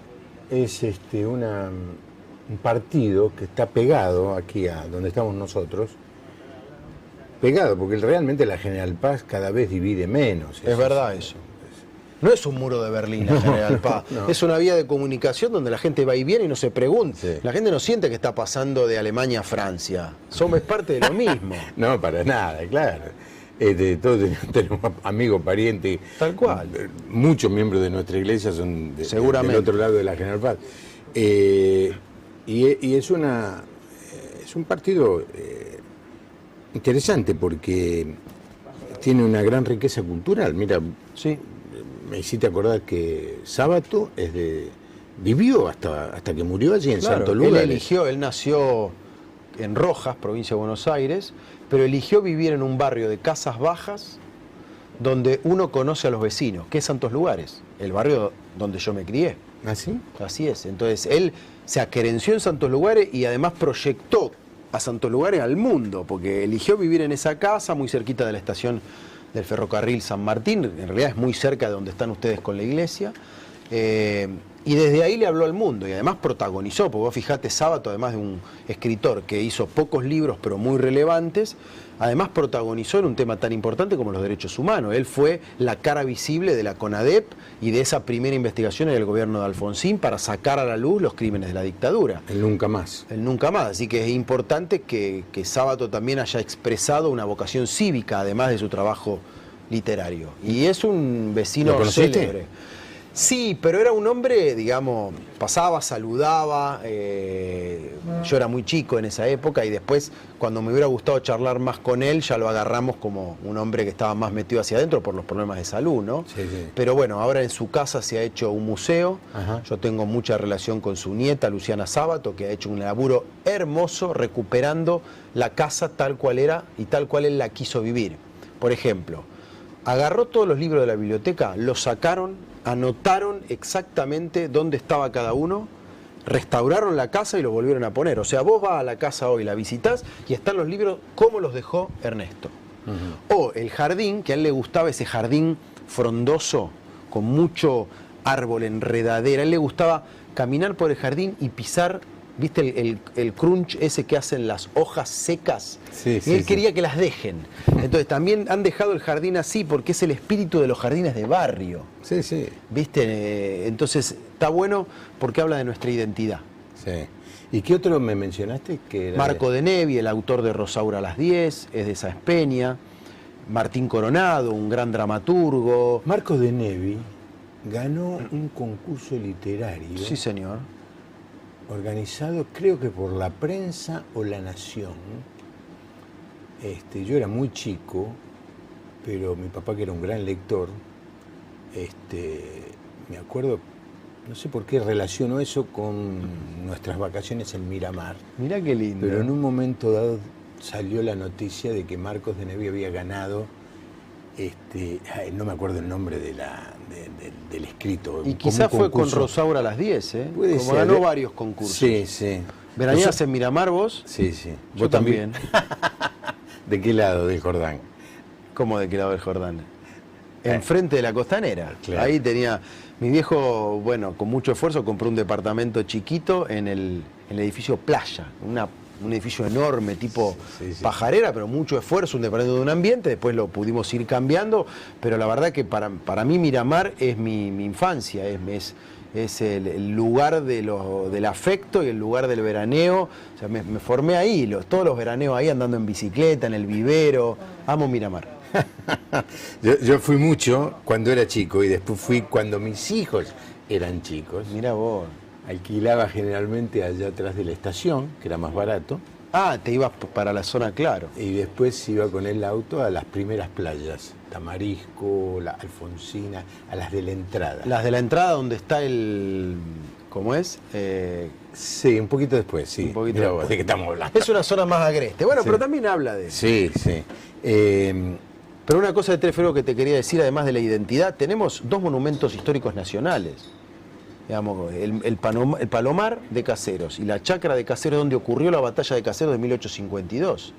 es un partido que está pegado aquí a donde estamos nosotros, pegado, porque realmente la General Paz cada vez divide menos. Es verdad eso. No es un muro de Berlín la General Paz, No. Es una vía de comunicación donde la gente va y viene y no se pregunta. Sí. La gente no siente que está pasando de Alemania a Francia. Somos parte de lo mismo. No, para nada, claro. Todos tenemos amigos, parientes. Tal cual. Muchos miembros de nuestra iglesia son Seguramente. del otro lado de la General Paz. Y es un partido interesante porque tiene una gran riqueza cultural. Mira, Sí. me hiciste acordar que Sábato vivió hasta que murió allí en Claro, Santo Lugares. él nació en Rojas, provincia de Buenos Aires, pero eligió vivir en un barrio de casas bajas donde uno conoce a los vecinos, que es Santos Lugares, el barrio donde yo me crié. ¿Ah, sí? Así es. Entonces él se aquerenció en Santos Lugares y además proyectó a Santos Lugares al mundo, porque eligió vivir en esa casa muy cerquita de la estación del ferrocarril San Martín, en realidad es muy cerca de donde están ustedes con la iglesia, y desde ahí le habló al mundo y además protagonizó, porque vos fijate, Sábato, además de un escritor que hizo pocos libros pero muy relevantes, además protagonizó en un tema tan importante como los derechos humanos. Él fue la cara visible de la CONADEP y de esa primera investigación en el gobierno de Alfonsín para sacar a la luz los crímenes de la dictadura. El nunca más. El nunca más, así que es importante que Sábato también haya expresado una vocación cívica, además de su trabajo literario. Y es un vecino ¿Lo conociste? célebre. Sí, pero era un hombre, digamos, pasaba, saludaba, yo era muy chico en esa época y después, cuando me hubiera gustado charlar más con él, ya lo agarramos como un hombre que estaba más metido hacia adentro por los problemas de salud, ¿no? Sí, sí. Pero bueno, ahora en su casa se ha hecho un museo. Ajá. Yo tengo mucha relación con su nieta, Luciana Sábato, que ha hecho un laburo hermoso recuperando la casa tal cual era y tal cual él la quiso vivir. Por ejemplo, agarró todos los libros de la biblioteca, los sacaron, anotaron exactamente dónde estaba cada uno, restauraron la casa y los volvieron a poner. O sea, vos vas a la casa hoy, la visitás y están los libros como los dejó Ernesto. O el jardín, que a él le gustaba ese jardín frondoso, con mucho árbol, enredadera. A él le gustaba caminar por el jardín y pisar, ¿viste el crunch ese que hacen las hojas secas? Sí, y él quería que las dejen. Entonces también han dejado el jardín así porque es el espíritu de los jardines de barrio. Sí, sí. ¿Viste? Entonces está bueno porque habla de nuestra identidad. Sí. ¿Y qué otro me mencionaste? Que era Marco de Nevi, el autor de Rosaura a las 10, es de Sáenz Peña. Martín Coronado, un gran dramaturgo. Marco de Nevi ganó un concurso literario. Sí, señor. Organizado creo que por La Prensa o La Nación. Yo era muy chico, pero mi papá, que era un gran lector, me acuerdo, no sé por qué relaciono eso con nuestras vacaciones en Miramar. Mirá qué lindo. Pero en un momento dado salió la noticia de que Marcos de Nevi había ganado, no me acuerdo el nombre del escrito. Y quizás fue con Rosaura a las 10, ¿eh? Puede Como ser. ganó varios concursos. Sí, sí. ¿Veraneás en Miramar vos? Sí, sí. Yo también. ¿De qué lado del Jordán? ¿Cómo de qué lado del Jordán? Enfrente de la costanera. Claro. Ahí tenía... Mi viejo, bueno, con mucho esfuerzo compró un departamento chiquito en el edificio Playa, un edificio enorme, tipo sí. pajarera, pero mucho esfuerzo, un departamento de un ambiente, después lo pudimos ir cambiando, pero la verdad que para mí Miramar es mi infancia, es el lugar del afecto y el lugar del veraneo. O sea, me formé ahí, todos los veraneos ahí andando en bicicleta, en el vivero. Amo Miramar. Yo fui mucho cuando era chico y después fui cuando mis hijos eran chicos. Mira vos. Alquilaba generalmente allá atrás de la estación, que era más barato. Ah, te ibas para la zona Claro. Y después iba con el auto a las primeras playas, Tamarisco, la Alfonsina, a las de la entrada. Las de la entrada donde está el... ¿Cómo es? Sí, un poquito después, sí. Un poquito Mirá después. vos, ¿de qué estamos hablando? Es una zona más agreste. Bueno, Sí. pero también habla de eso. Sí, sí. Pero una cosa de 3 de febrero que te quería decir, además de la identidad, tenemos 2 monumentos históricos nacionales. Digamos, el Palomar de Caseros y la Chacra de Caseros, donde ocurrió la batalla de Caseros de 1852.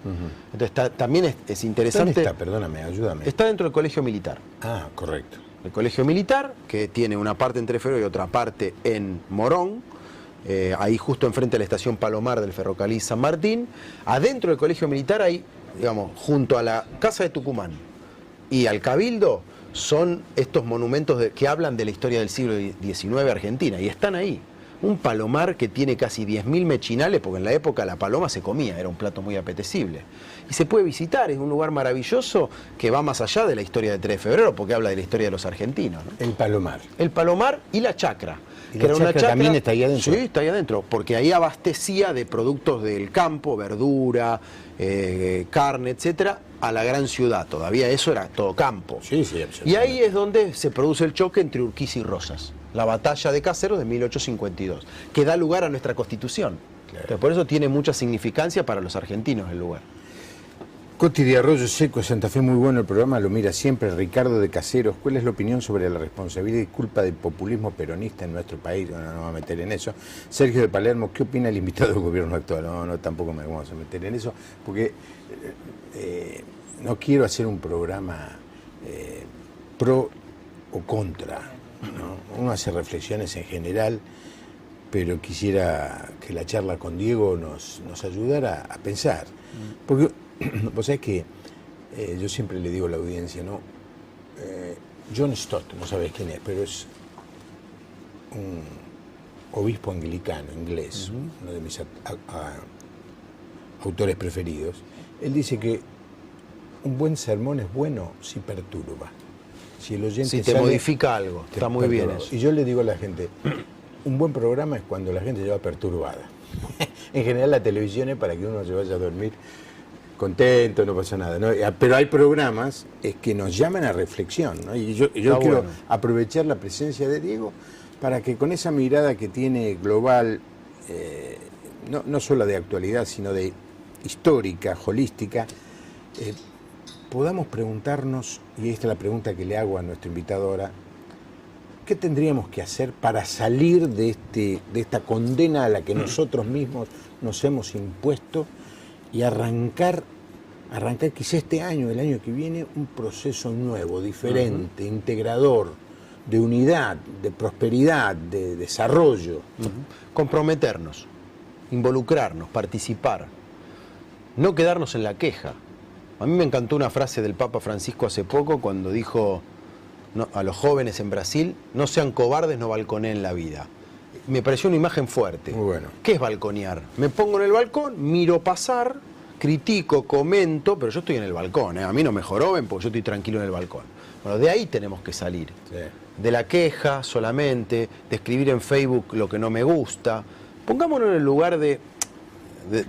Entonces también es interesante. ¿Dónde está? Perdóname, ayúdame. Está dentro del Colegio Militar. Ah, correcto. El Colegio Militar, que tiene una parte en 3 de febrero y otra parte en Morón, ahí justo enfrente de la estación Palomar del ferrocarril San Martín. Adentro del Colegio Militar hay, digamos, junto a la Casa de Tucumán y al Cabildo, son estos monumentos que hablan de la historia del siglo XIX argentina, y están ahí. Un palomar que tiene casi 10.000 mechinales, porque en la época la paloma se comía, era un plato muy apetecible. Y se puede visitar, es un lugar maravilloso que va más allá de la historia de 3 de febrero, porque habla de la historia de los argentinos, ¿no? El Palomar. El Palomar y la Chacra. ¿Y que la era una chacra también está ahí adentro? Sí, está ahí adentro, porque ahí abastecía de productos del campo, verdura, carne, etcétera, a la gran ciudad. Todavía eso era todo campo. Sí, sí, absolutamente. Y ahí es donde se produce el choque entre Urquiza y Rosas, la batalla de Caseros de 1852, que da lugar a nuestra Constitución. Claro. Entonces, por eso tiene mucha significancia para los argentinos el lugar. Coti de Arroyo Seco, Santa Fe, muy bueno el programa, lo mira siempre. Ricardo de Caseros, ¿cuál es la opinión sobre la responsabilidad y culpa del populismo peronista en nuestro país? Bueno, no vamos a meter en eso. Sergio de Palermo, ¿qué opina el invitado del gobierno actual? No, tampoco me vamos a meter en eso, porque no quiero hacer un programa pro o contra, ¿no? Uno hace reflexiones en general, pero quisiera que la charla con Diego nos ayudara a pensar. Porque vos sabés que yo siempre le digo a la audiencia, ¿no? John Stott, no sabés quién es, pero es un obispo anglicano, inglés, uno de mis autores preferidos. Él dice que un buen sermón es bueno si perturba. Si el oyente Si te modifica algo, está muy bien eso. Y yo le digo a la gente, un buen programa es cuando la gente se va perturbada. En general la televisión es para que uno se vaya a dormir contento, no pasa nada, ¿no? Pero hay programas que nos llaman a reflexión, ¿no? Y yo quiero bueno aprovechar la presencia de Diego para que con esa mirada que tiene global, no solo de actualidad, sino de histórica, holística, podamos preguntarnos, y esta es la pregunta que le hago a nuestro invitado ahora, ¿qué tendríamos que hacer para salir de esta condena a la que nosotros mismos nos hemos impuesto y arrancar quizá este año, el año que viene, un proceso nuevo, diferente, integrador, de unidad, de prosperidad, de desarrollo? Comprometernos, involucrarnos, participar, no quedarnos en la queja. A mí me encantó una frase del Papa Francisco hace poco cuando dijo a los jóvenes en Brasil: no sean cobardes, no balconeen la vida. Me pareció una imagen fuerte. Muy bueno. ¿Qué es balconear? Me pongo en el balcón, miro pasar, critico, comento, pero yo estoy en el balcón, ¿eh? A mí no me joroben porque yo estoy tranquilo en el balcón. Bueno, de ahí tenemos que salir. Sí. De la queja solamente, de escribir en Facebook lo que no me gusta. Pongámonos en el lugar de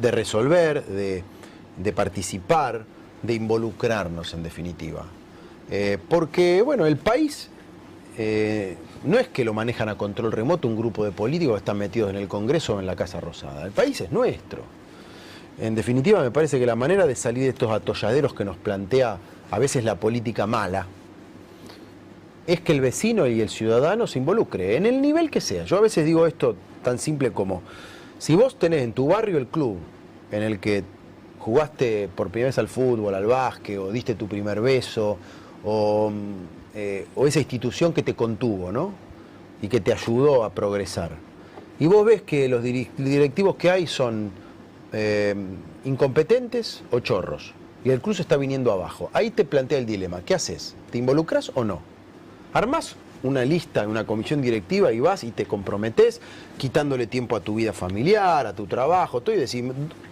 resolver, de participar, de involucrarnos, en definitiva. Porque, bueno, el país no es que lo manejan a control remoto un grupo de políticos que están metidos en el Congreso o en la Casa Rosada. El país es nuestro. En definitiva, me parece que la manera de salir de estos atolladeros que nos plantea a veces la política mala es que el vecino y el ciudadano se involucre, en el nivel que sea. Yo a veces digo esto tan simple como: si vos tenés en tu barrio el club en el que jugaste por primera vez al fútbol, al básquet, o diste tu primer beso, o esa institución que te contuvo, ¿no? Y que te ayudó a progresar. Y vos ves que los directivos que hay son incompetentes o chorros, y el club se está viniendo abajo. Ahí te plantea el dilema: ¿qué haces? ¿Te involucras o no? Armás una lista, una comisión directiva y vas y te comprometés quitándole tiempo a tu vida familiar, a tu trabajo, todo, y decís: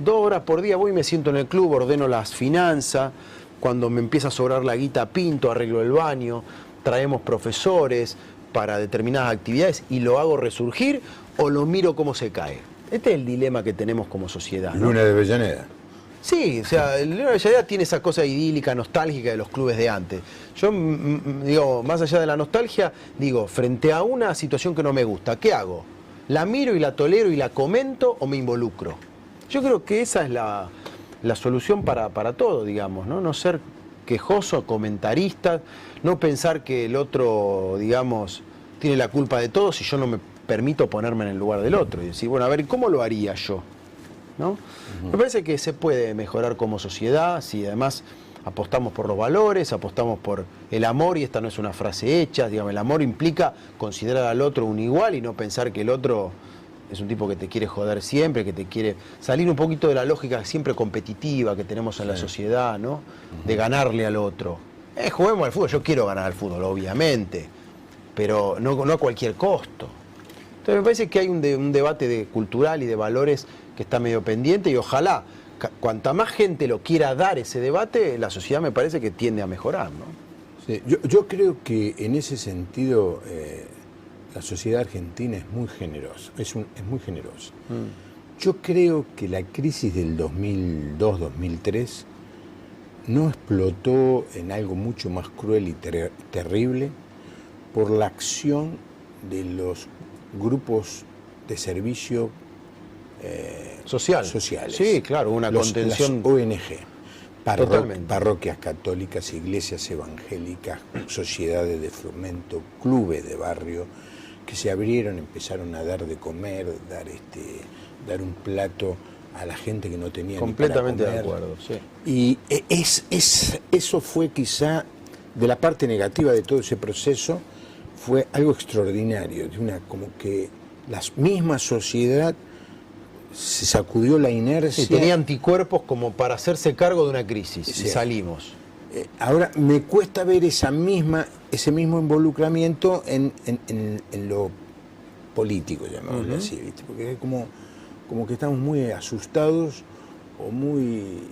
2 horas por día voy y me siento en el club, ordeno las finanzas, cuando me empieza a sobrar la guita pinto, arreglo el baño, traemos profesores para determinadas actividades y lo hago resurgir, o lo miro cómo se cae. Este es el dilema que tenemos como sociedad, ¿no? Luna de Avellaneda. Sí, o sea, el Luna de Avellaneda tiene esa cosa idílica, nostálgica de los clubes de antes. Yo, digo, más allá de la nostalgia, digo, frente a una situación que no me gusta, ¿qué hago? ¿La miro y la tolero y la comento o me involucro? Yo creo que esa es la solución para todo, digamos, ¿no? No ser quejoso, comentarista, no pensar que el otro, digamos, tiene la culpa de todo si yo no me permito ponerme en el lugar del otro y decir, bueno, a ver, ¿cómo lo haría yo? ¿No? Me parece que se puede mejorar como sociedad si además apostamos por los valores, apostamos por el amor, y esta no es una frase hecha, digamos, el amor implica considerar al otro un igual y no pensar que el otro es un tipo que te quiere joder siempre, que te quiere salir un poquito de la lógica siempre competitiva que tenemos en la sociedad, ¿no? De ganarle al otro. Juguemos al fútbol, yo quiero ganar al fútbol, obviamente, pero no a cualquier costo. Entonces me parece que hay un debate cultural y de valores que está medio pendiente, y ojalá, cuanta más gente lo quiera dar ese debate, la sociedad me parece que tiende a mejorar, ¿no? Sí, yo creo que en ese sentido la sociedad argentina es muy generosa, es muy generosa. Yo creo que la crisis del 2002-2003 no explotó en algo mucho más cruel y terrible por la acción de los grupos de servicio sociales. Sí, claro, una contención. Las ONG, parroquias católicas, iglesias evangélicas, sociedades de fomento, clubes de barrio, que se abrieron, empezaron a dar de comer, dar un plato a la gente que no tenía completamente ni para comer. De acuerdo, sí. Y eso fue quizá, de la parte negativa de todo ese proceso, fue algo extraordinario, como que la misma sociedad se sacudió la inercia. Sí, tenía anticuerpos como para hacerse cargo de una crisis, sí. Y salimos. Ahora me cuesta ver ese mismo involucramiento en lo político, llamémoslo así, ¿viste? Porque es como que estamos muy asustados o muy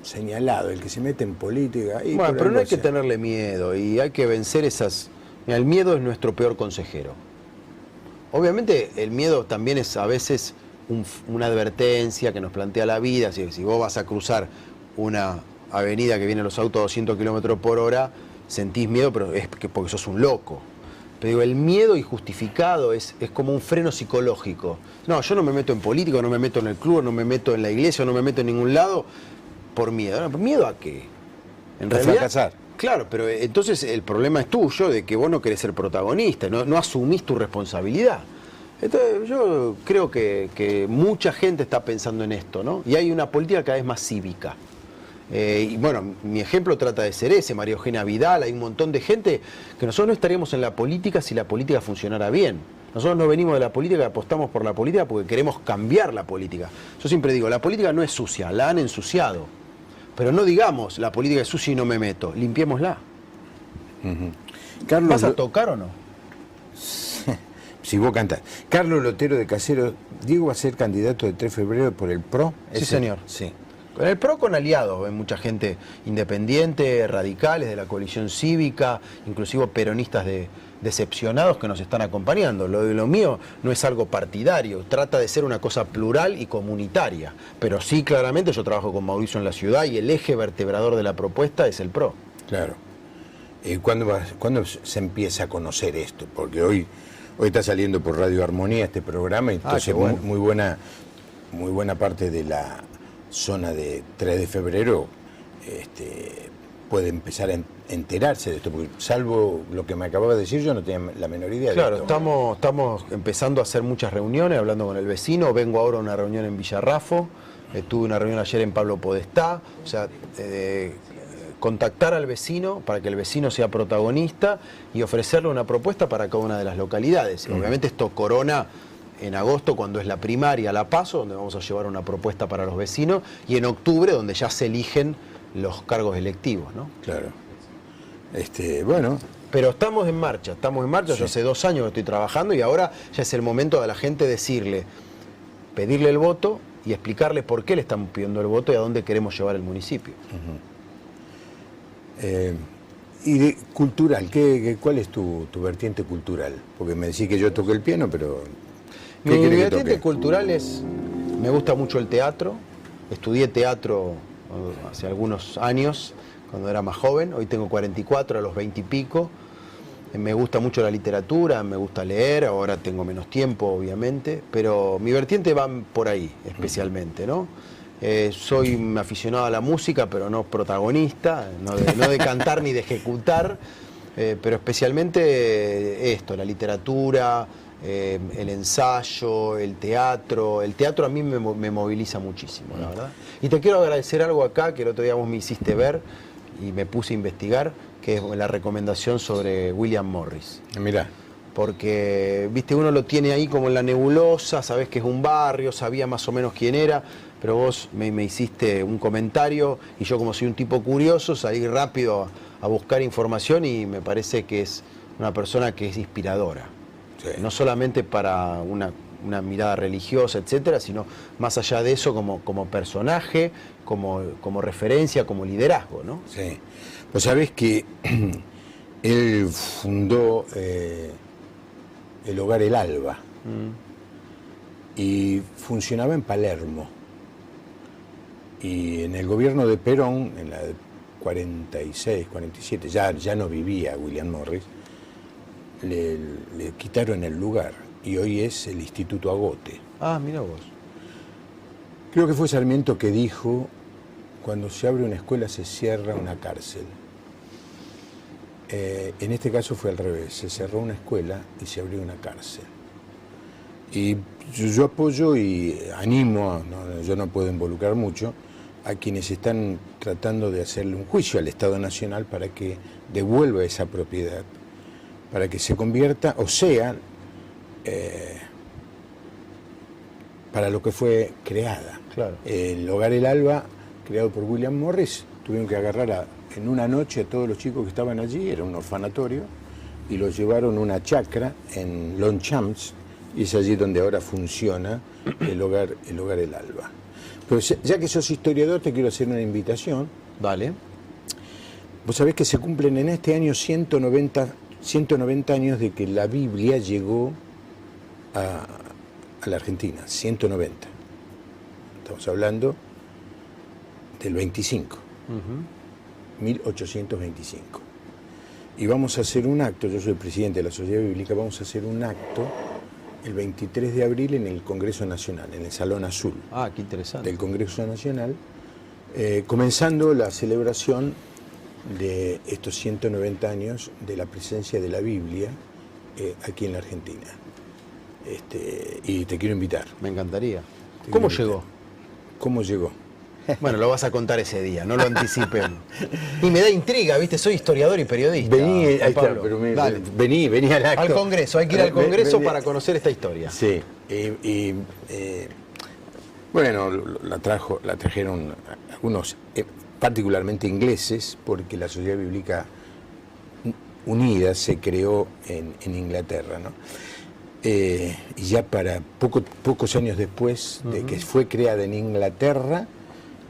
señalados, el que se mete en política. Bueno, pero no hay que tenerle miedo y hay que vencer esas. Mira, el miedo es nuestro peor consejero. Obviamente el miedo también es a veces una advertencia que nos plantea la vida. Si vos vas a cruzar una avenida que vienen los autos a 200 kilómetros por hora, sentís miedo, pero es porque sos un loco. Pero digo, el miedo injustificado es como un freno psicológico. No, yo no me meto en política, no me meto en el club, no me meto en la iglesia, no me meto en ningún lado, por miedo. ¿Miedo a qué? En A fracasar. Claro, pero entonces el problema es tuyo, de que vos no querés ser protagonista, no asumís tu responsabilidad. Entonces yo creo que mucha gente está pensando en esto, ¿no? Y hay una política cada vez más cívica. Y bueno, mi ejemplo trata de ser ese, María Eugenia Vidal, hay un montón de gente que nosotros no estaríamos en la política si la política funcionara bien. Nosotros no venimos de la política, apostamos por la política porque queremos cambiar la política. Yo siempre digo, la política no es sucia, la han ensuciado. Pero no digamos, la política es sucia y no me meto, limpiémosla. Carlos, ¿Vas a tocar o no? Si vos cantás. Carlos Lotero de Caseros, Diego va a ser candidato de 3 de febrero por el PRO. Sí, señor. Sí. Con el PRO, con aliados, hay mucha gente independiente, radicales de la coalición cívica, inclusive peronistas decepcionados que nos están acompañando. Lo de lo mío no es algo partidario, trata de ser una cosa plural y comunitaria. Pero sí, claramente, yo trabajo con Mauricio en la ciudad y el eje vertebrador de la propuesta es el PRO. Claro. ¿Cuándo se empieza a conocer esto? Porque hoy está saliendo por Radio Armonía este programa, y entonces bueno. muy buena parte de la zona de 3 de febrero puede empezar a enterarse de esto, porque salvo lo que me acababa de decir, yo no tenía la menor idea Claro, de esto. estamos empezando a hacer muchas reuniones, hablando con el vecino. Vengo ahora a una reunión en Villarrafo, tuve una reunión ayer en Pablo Podestá. O sea, contactar al vecino para que el vecino sea protagonista y ofrecerle una propuesta para cada una de las localidades. Obviamente esto corona en agosto, cuando es la primaria, la PASO, donde vamos a llevar una propuesta para los vecinos, y en octubre, donde ya se eligen los cargos electivos, ¿no? Claro. Bueno. Pero estamos en marcha, sí. Yo hace 2 años que estoy trabajando y ahora ya es el momento de la gente decirle, pedirle el voto y explicarle por qué le estamos pidiendo el voto y a dónde queremos llevar el municipio. Y de cultural, ¿cuál es tu vertiente cultural? Porque me decís que yo toco el piano, pero... Mi vertiente cultural es, me gusta mucho el teatro, estudié teatro hace algunos años, cuando era más joven, hoy tengo 44, a los 20 y pico, me gusta mucho la literatura, me gusta leer, ahora tengo menos tiempo obviamente, pero mi vertiente va por ahí especialmente, ¿no? Soy un aficionado a la música, pero no protagonista, no de cantar ni de ejecutar, pero especialmente esto, la literatura, el ensayo, el teatro. El teatro a mí me moviliza muchísimo, la verdad. Y te quiero agradecer algo acá, que el otro día vos me hiciste ver y me puse a investigar, que es la recomendación sobre William Morris. Mirá. Porque, viste, uno lo tiene ahí como en la nebulosa, sabés que es un barrio, sabía más o menos quién era, pero vos me hiciste un comentario y yo, como soy un tipo curioso, salí rápido a buscar información y me parece que es una persona que es inspiradora. Sí. No solamente para una mirada religiosa, etcétera, sino más allá de eso como personaje, como referencia, como liderazgo, ¿no? Sí. Pues sabés que él fundó el Hogar El Alba y funcionaba en Palermo. Y en el gobierno de Perón, en la 46, 47, ya no vivía William Morris, le quitaron el lugar y hoy es el Instituto Agote. Ah, mira vos. Creo que fue Sarmiento que dijo, cuando se abre una escuela se cierra una cárcel. En este caso fue al revés, se cerró una escuela y se abrió una cárcel. Y yo apoyo y animo, yo no puedo involucrar mucho, a quienes están tratando de hacerle un juicio al Estado Nacional para que devuelva esa propiedad, para que se convierta, o sea, para lo que fue creada. Claro. El Hogar El Alba, creado por William Morris, tuvieron que agarrar en una noche a todos los chicos que estaban allí, era un orfanatorio, y los llevaron a una chacra en Longchamps, y es allí donde ahora funciona el Hogar El Alba. Pero ya que sos historiador, te quiero hacer una invitación. Vale. Vos sabés que se cumplen en este año 190 años de que la Biblia llegó a la Argentina, 190. Estamos hablando del 25, 1825. Y vamos a hacer un acto, yo soy el presidente de la Sociedad Bíblica, vamos a hacer un acto el 23 de abril en el Congreso Nacional, en el Salón Azul. Ah, qué interesante. Del Congreso Nacional, comenzando la celebración de estos 190 años de la presencia de la Biblia aquí en la Argentina. Y te quiero invitar. Me encantaría. ¿Cómo llegó? ¿Cómo llegó? Bueno, lo vas a contar ese día, no lo anticipen. Y me da intriga, ¿viste? Soy historiador y periodista. Vení, ahí está, Pablo. pero vení al acto. Al Congreso, hay que ir al Congreso para conocer esta historia. Sí, bueno, la trajeron algunos, particularmente ingleses, porque la Sociedad Bíblica Unida se creó en Inglaterra, ¿no? Y ya para pocos años después de que fue creada en Inglaterra,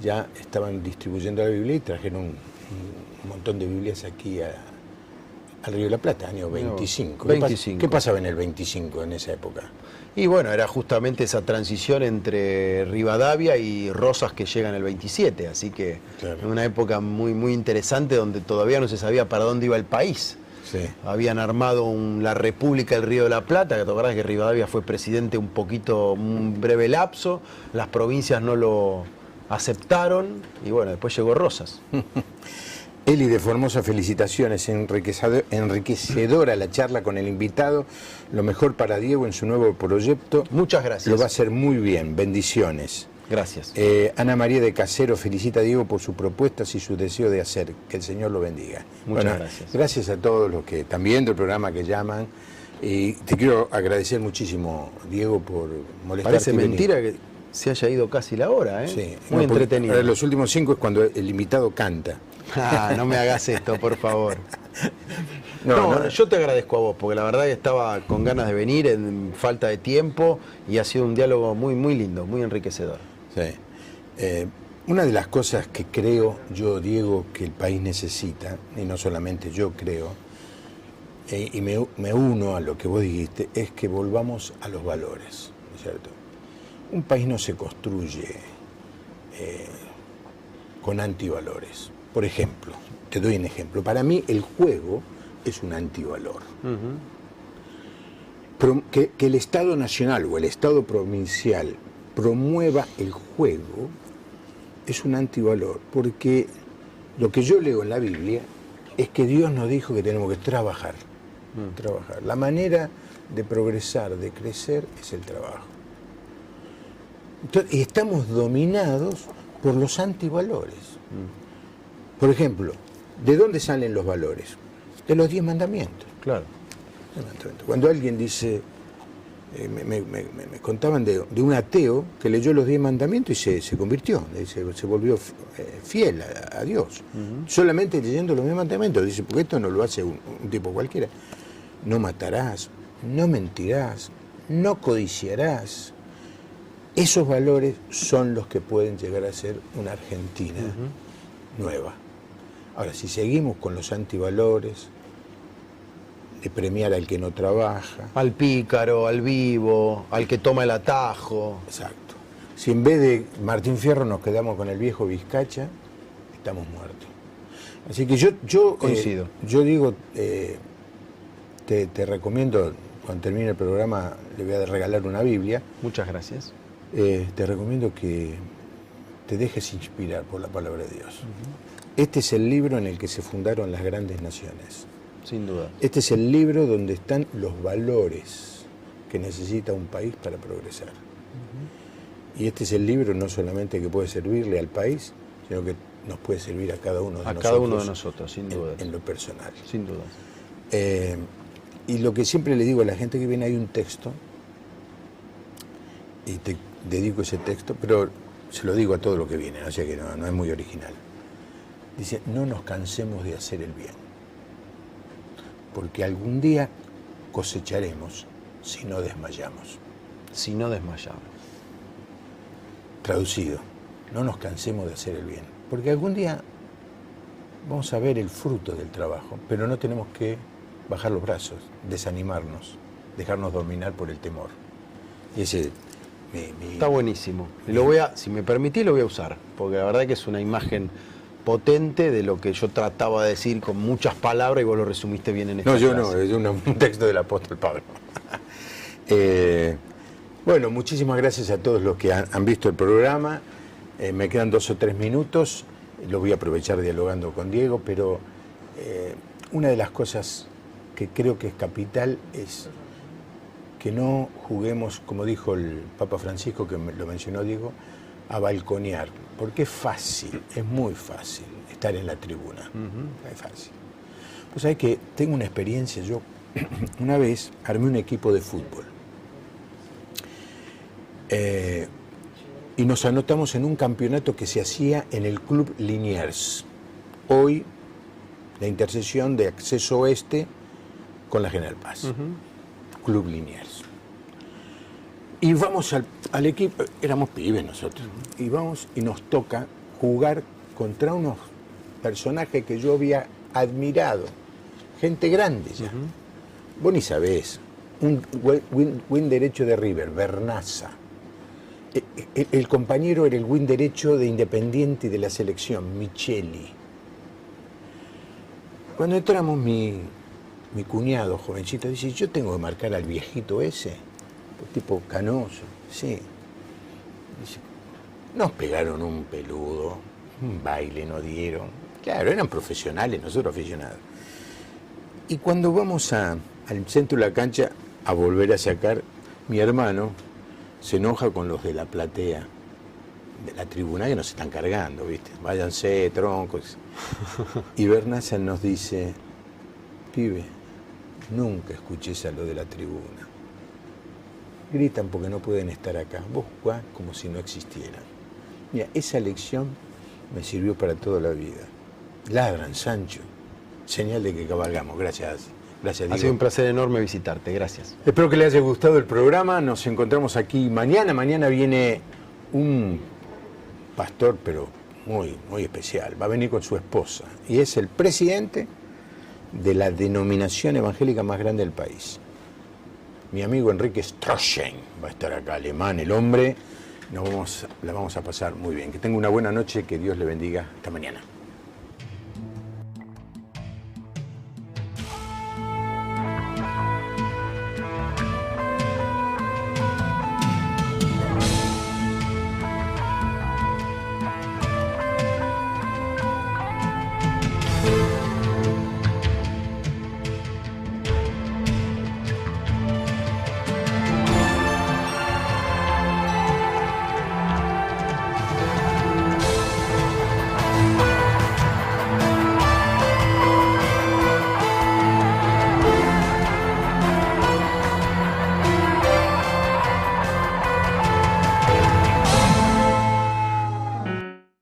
ya estaban distribuyendo la Biblia y trajeron un montón de Biblias aquí al Río de la Plata, año 25. 25. ¿Qué pasaba en el 25 en esa época? Y bueno, era justamente esa transición entre Rivadavia y Rosas que llega en el 27, así que claro. Una época muy, muy interesante donde todavía no se sabía para dónde iba el país. Sí. Habían armado la República del Río de la Plata, que te acordás que Rivadavia fue presidente un breve lapso, las provincias no lo aceptaron y bueno, después llegó Rosas. Eli de Formosa, felicitaciones, enriquecedora la charla con el invitado, lo mejor para Diego en su nuevo proyecto. Muchas gracias. Lo va a hacer muy bien, bendiciones. Gracias. Ana María de Casero felicita a Diego por sus propuestas y su deseo de hacer, que el Señor lo bendiga. Muchas gracias. Gracias a todos los que están viendo el programa, que llaman, y te quiero agradecer muchísimo, Diego, por molestarte. Parece mentira que se haya ido casi la hora, ¿eh? Sí, muy entretenido. Los últimos 5 es cuando el invitado canta. No me hagas esto, por favor. No, yo te agradezco a vos, porque la verdad que estaba con ganas de venir, en falta de tiempo, y ha sido un diálogo muy, muy lindo, muy enriquecedor. Sí. Una de las cosas que creo yo, Diego, que el país necesita, y no solamente yo creo, y me uno a lo que vos dijiste, es que volvamos a los valores, ¿no es cierto? Un país no se construye con antivalores. Por ejemplo, te doy un ejemplo. Para mí el juego es un antivalor. Que el Estado nacional o el Estado provincial promueva el juego es un antivalor, porque lo que yo leo en la Biblia es que Dios nos dijo que tenemos que trabajar. Trabajar. La manera de progresar, de crecer, es el trabajo. Entonces, y estamos dominados por los antivalores. Por ejemplo, ¿de dónde salen los valores? De los 10 mandamientos. Claro. Cuando alguien dice, me contaban de un ateo que leyó los 10 mandamientos y se convirtió, se volvió fiel a Dios. Solamente leyendo los 10 mandamientos. Dice, porque esto no lo hace un tipo cualquiera. No matarás, no mentirás, no codiciarás. Esos valores son los que pueden llegar a ser una Argentina nueva. Ahora, si seguimos con los antivalores, de premiar al que no trabaja. Al pícaro, al vivo, al que toma el atajo. Exacto. Si en vez de Martín Fierro nos quedamos con el viejo Vizcacha, estamos muertos. Así que yo coincido. Yo digo, te recomiendo, cuando termine el programa, le voy a regalar una Biblia. Muchas gracias. Te recomiendo que te dejes inspirar por la palabra de Dios. Este es el libro en el que se fundaron las grandes naciones. Sin duda. Este es el libro donde están los valores que necesita un país para progresar. Y este es el libro no solamente que puede servirle al país, sino que nos puede servir a cada uno de nosotros. A cada uno de nosotros, sin duda. En lo personal. Sin duda. Y lo que siempre le digo a la gente que viene, hay un texto, y te dedico ese texto, pero se lo digo a todos los que vienen, o sea que no es muy original. Dice, no nos cansemos de hacer el bien, porque algún día cosecharemos si no desmayamos. Si no desmayamos. Traducido, no nos cansemos de hacer el bien, porque algún día vamos a ver el fruto del trabajo, pero no tenemos que bajar los brazos, desanimarnos, dejarnos dominar por el temor. Y ese... Está buenísimo. Si me permitís, lo voy a usar, porque la verdad que es una imagen potente de lo que yo trataba de decir con muchas palabras y vos lo resumiste bien en esta frase. No, es un texto del apóstol Pablo. Bueno, muchísimas gracias a todos los que han visto el programa. Me quedan 2 o 3 minutos, lo voy a aprovechar dialogando con Diego, pero una de las cosas que creo que es capital es que no juguemos, como dijo el Papa Francisco, que lo mencionó Diego, a balconear, porque es fácil, es muy fácil estar en la tribuna, es fácil. Pues hay que, tengo una experiencia, yo una vez armé un equipo de fútbol y nos anotamos en un campeonato que se hacía en el Club Liniers, hoy la intersección de acceso oeste con la General Paz, Club Liniers. Y vamos al equipo, éramos pibes nosotros, y vamos y nos toca jugar contra unos personajes que yo había admirado, gente grande ya. Vos ni sabés, un win derecho de River, Vernaza. El compañero era el win derecho de Independiente y de la selección, Micheli. Cuando entramos, mi cuñado, jovencito, dice, yo tengo que marcar al viejito ese, tipo canoso. Sí. Dice, nos pegaron un peludo, un baile nos dieron. Claro, eran profesionales, nosotros aficionados. Y cuando vamos al centro de la cancha a volver a sacar, mi hermano se enoja con los de la platea, de la tribuna, que nos están cargando, ¿viste? Váyanse, troncos. Y Vernaza nos dice, pibe, nunca escuches a lo de la tribuna. Gritan porque no pueden estar acá. Vos jugás como si no existieran. Mira, esa lección me sirvió para toda la vida. Ladran, Sancho. Señal de que cabalgamos. Gracias. Gracias, Diego. Ha sido un placer enorme visitarte. Gracias. Espero que les haya gustado el programa. Nos encontramos aquí mañana. Mañana viene un pastor, pero muy, muy especial. Va a venir con su esposa. Y es el presidente de la denominación evangélica más grande del país. Mi amigo Enrique Strossen va a estar acá, alemán, el hombre. La vamos a pasar muy bien. Que tenga una buena noche, que Dios le bendiga. Hasta mañana.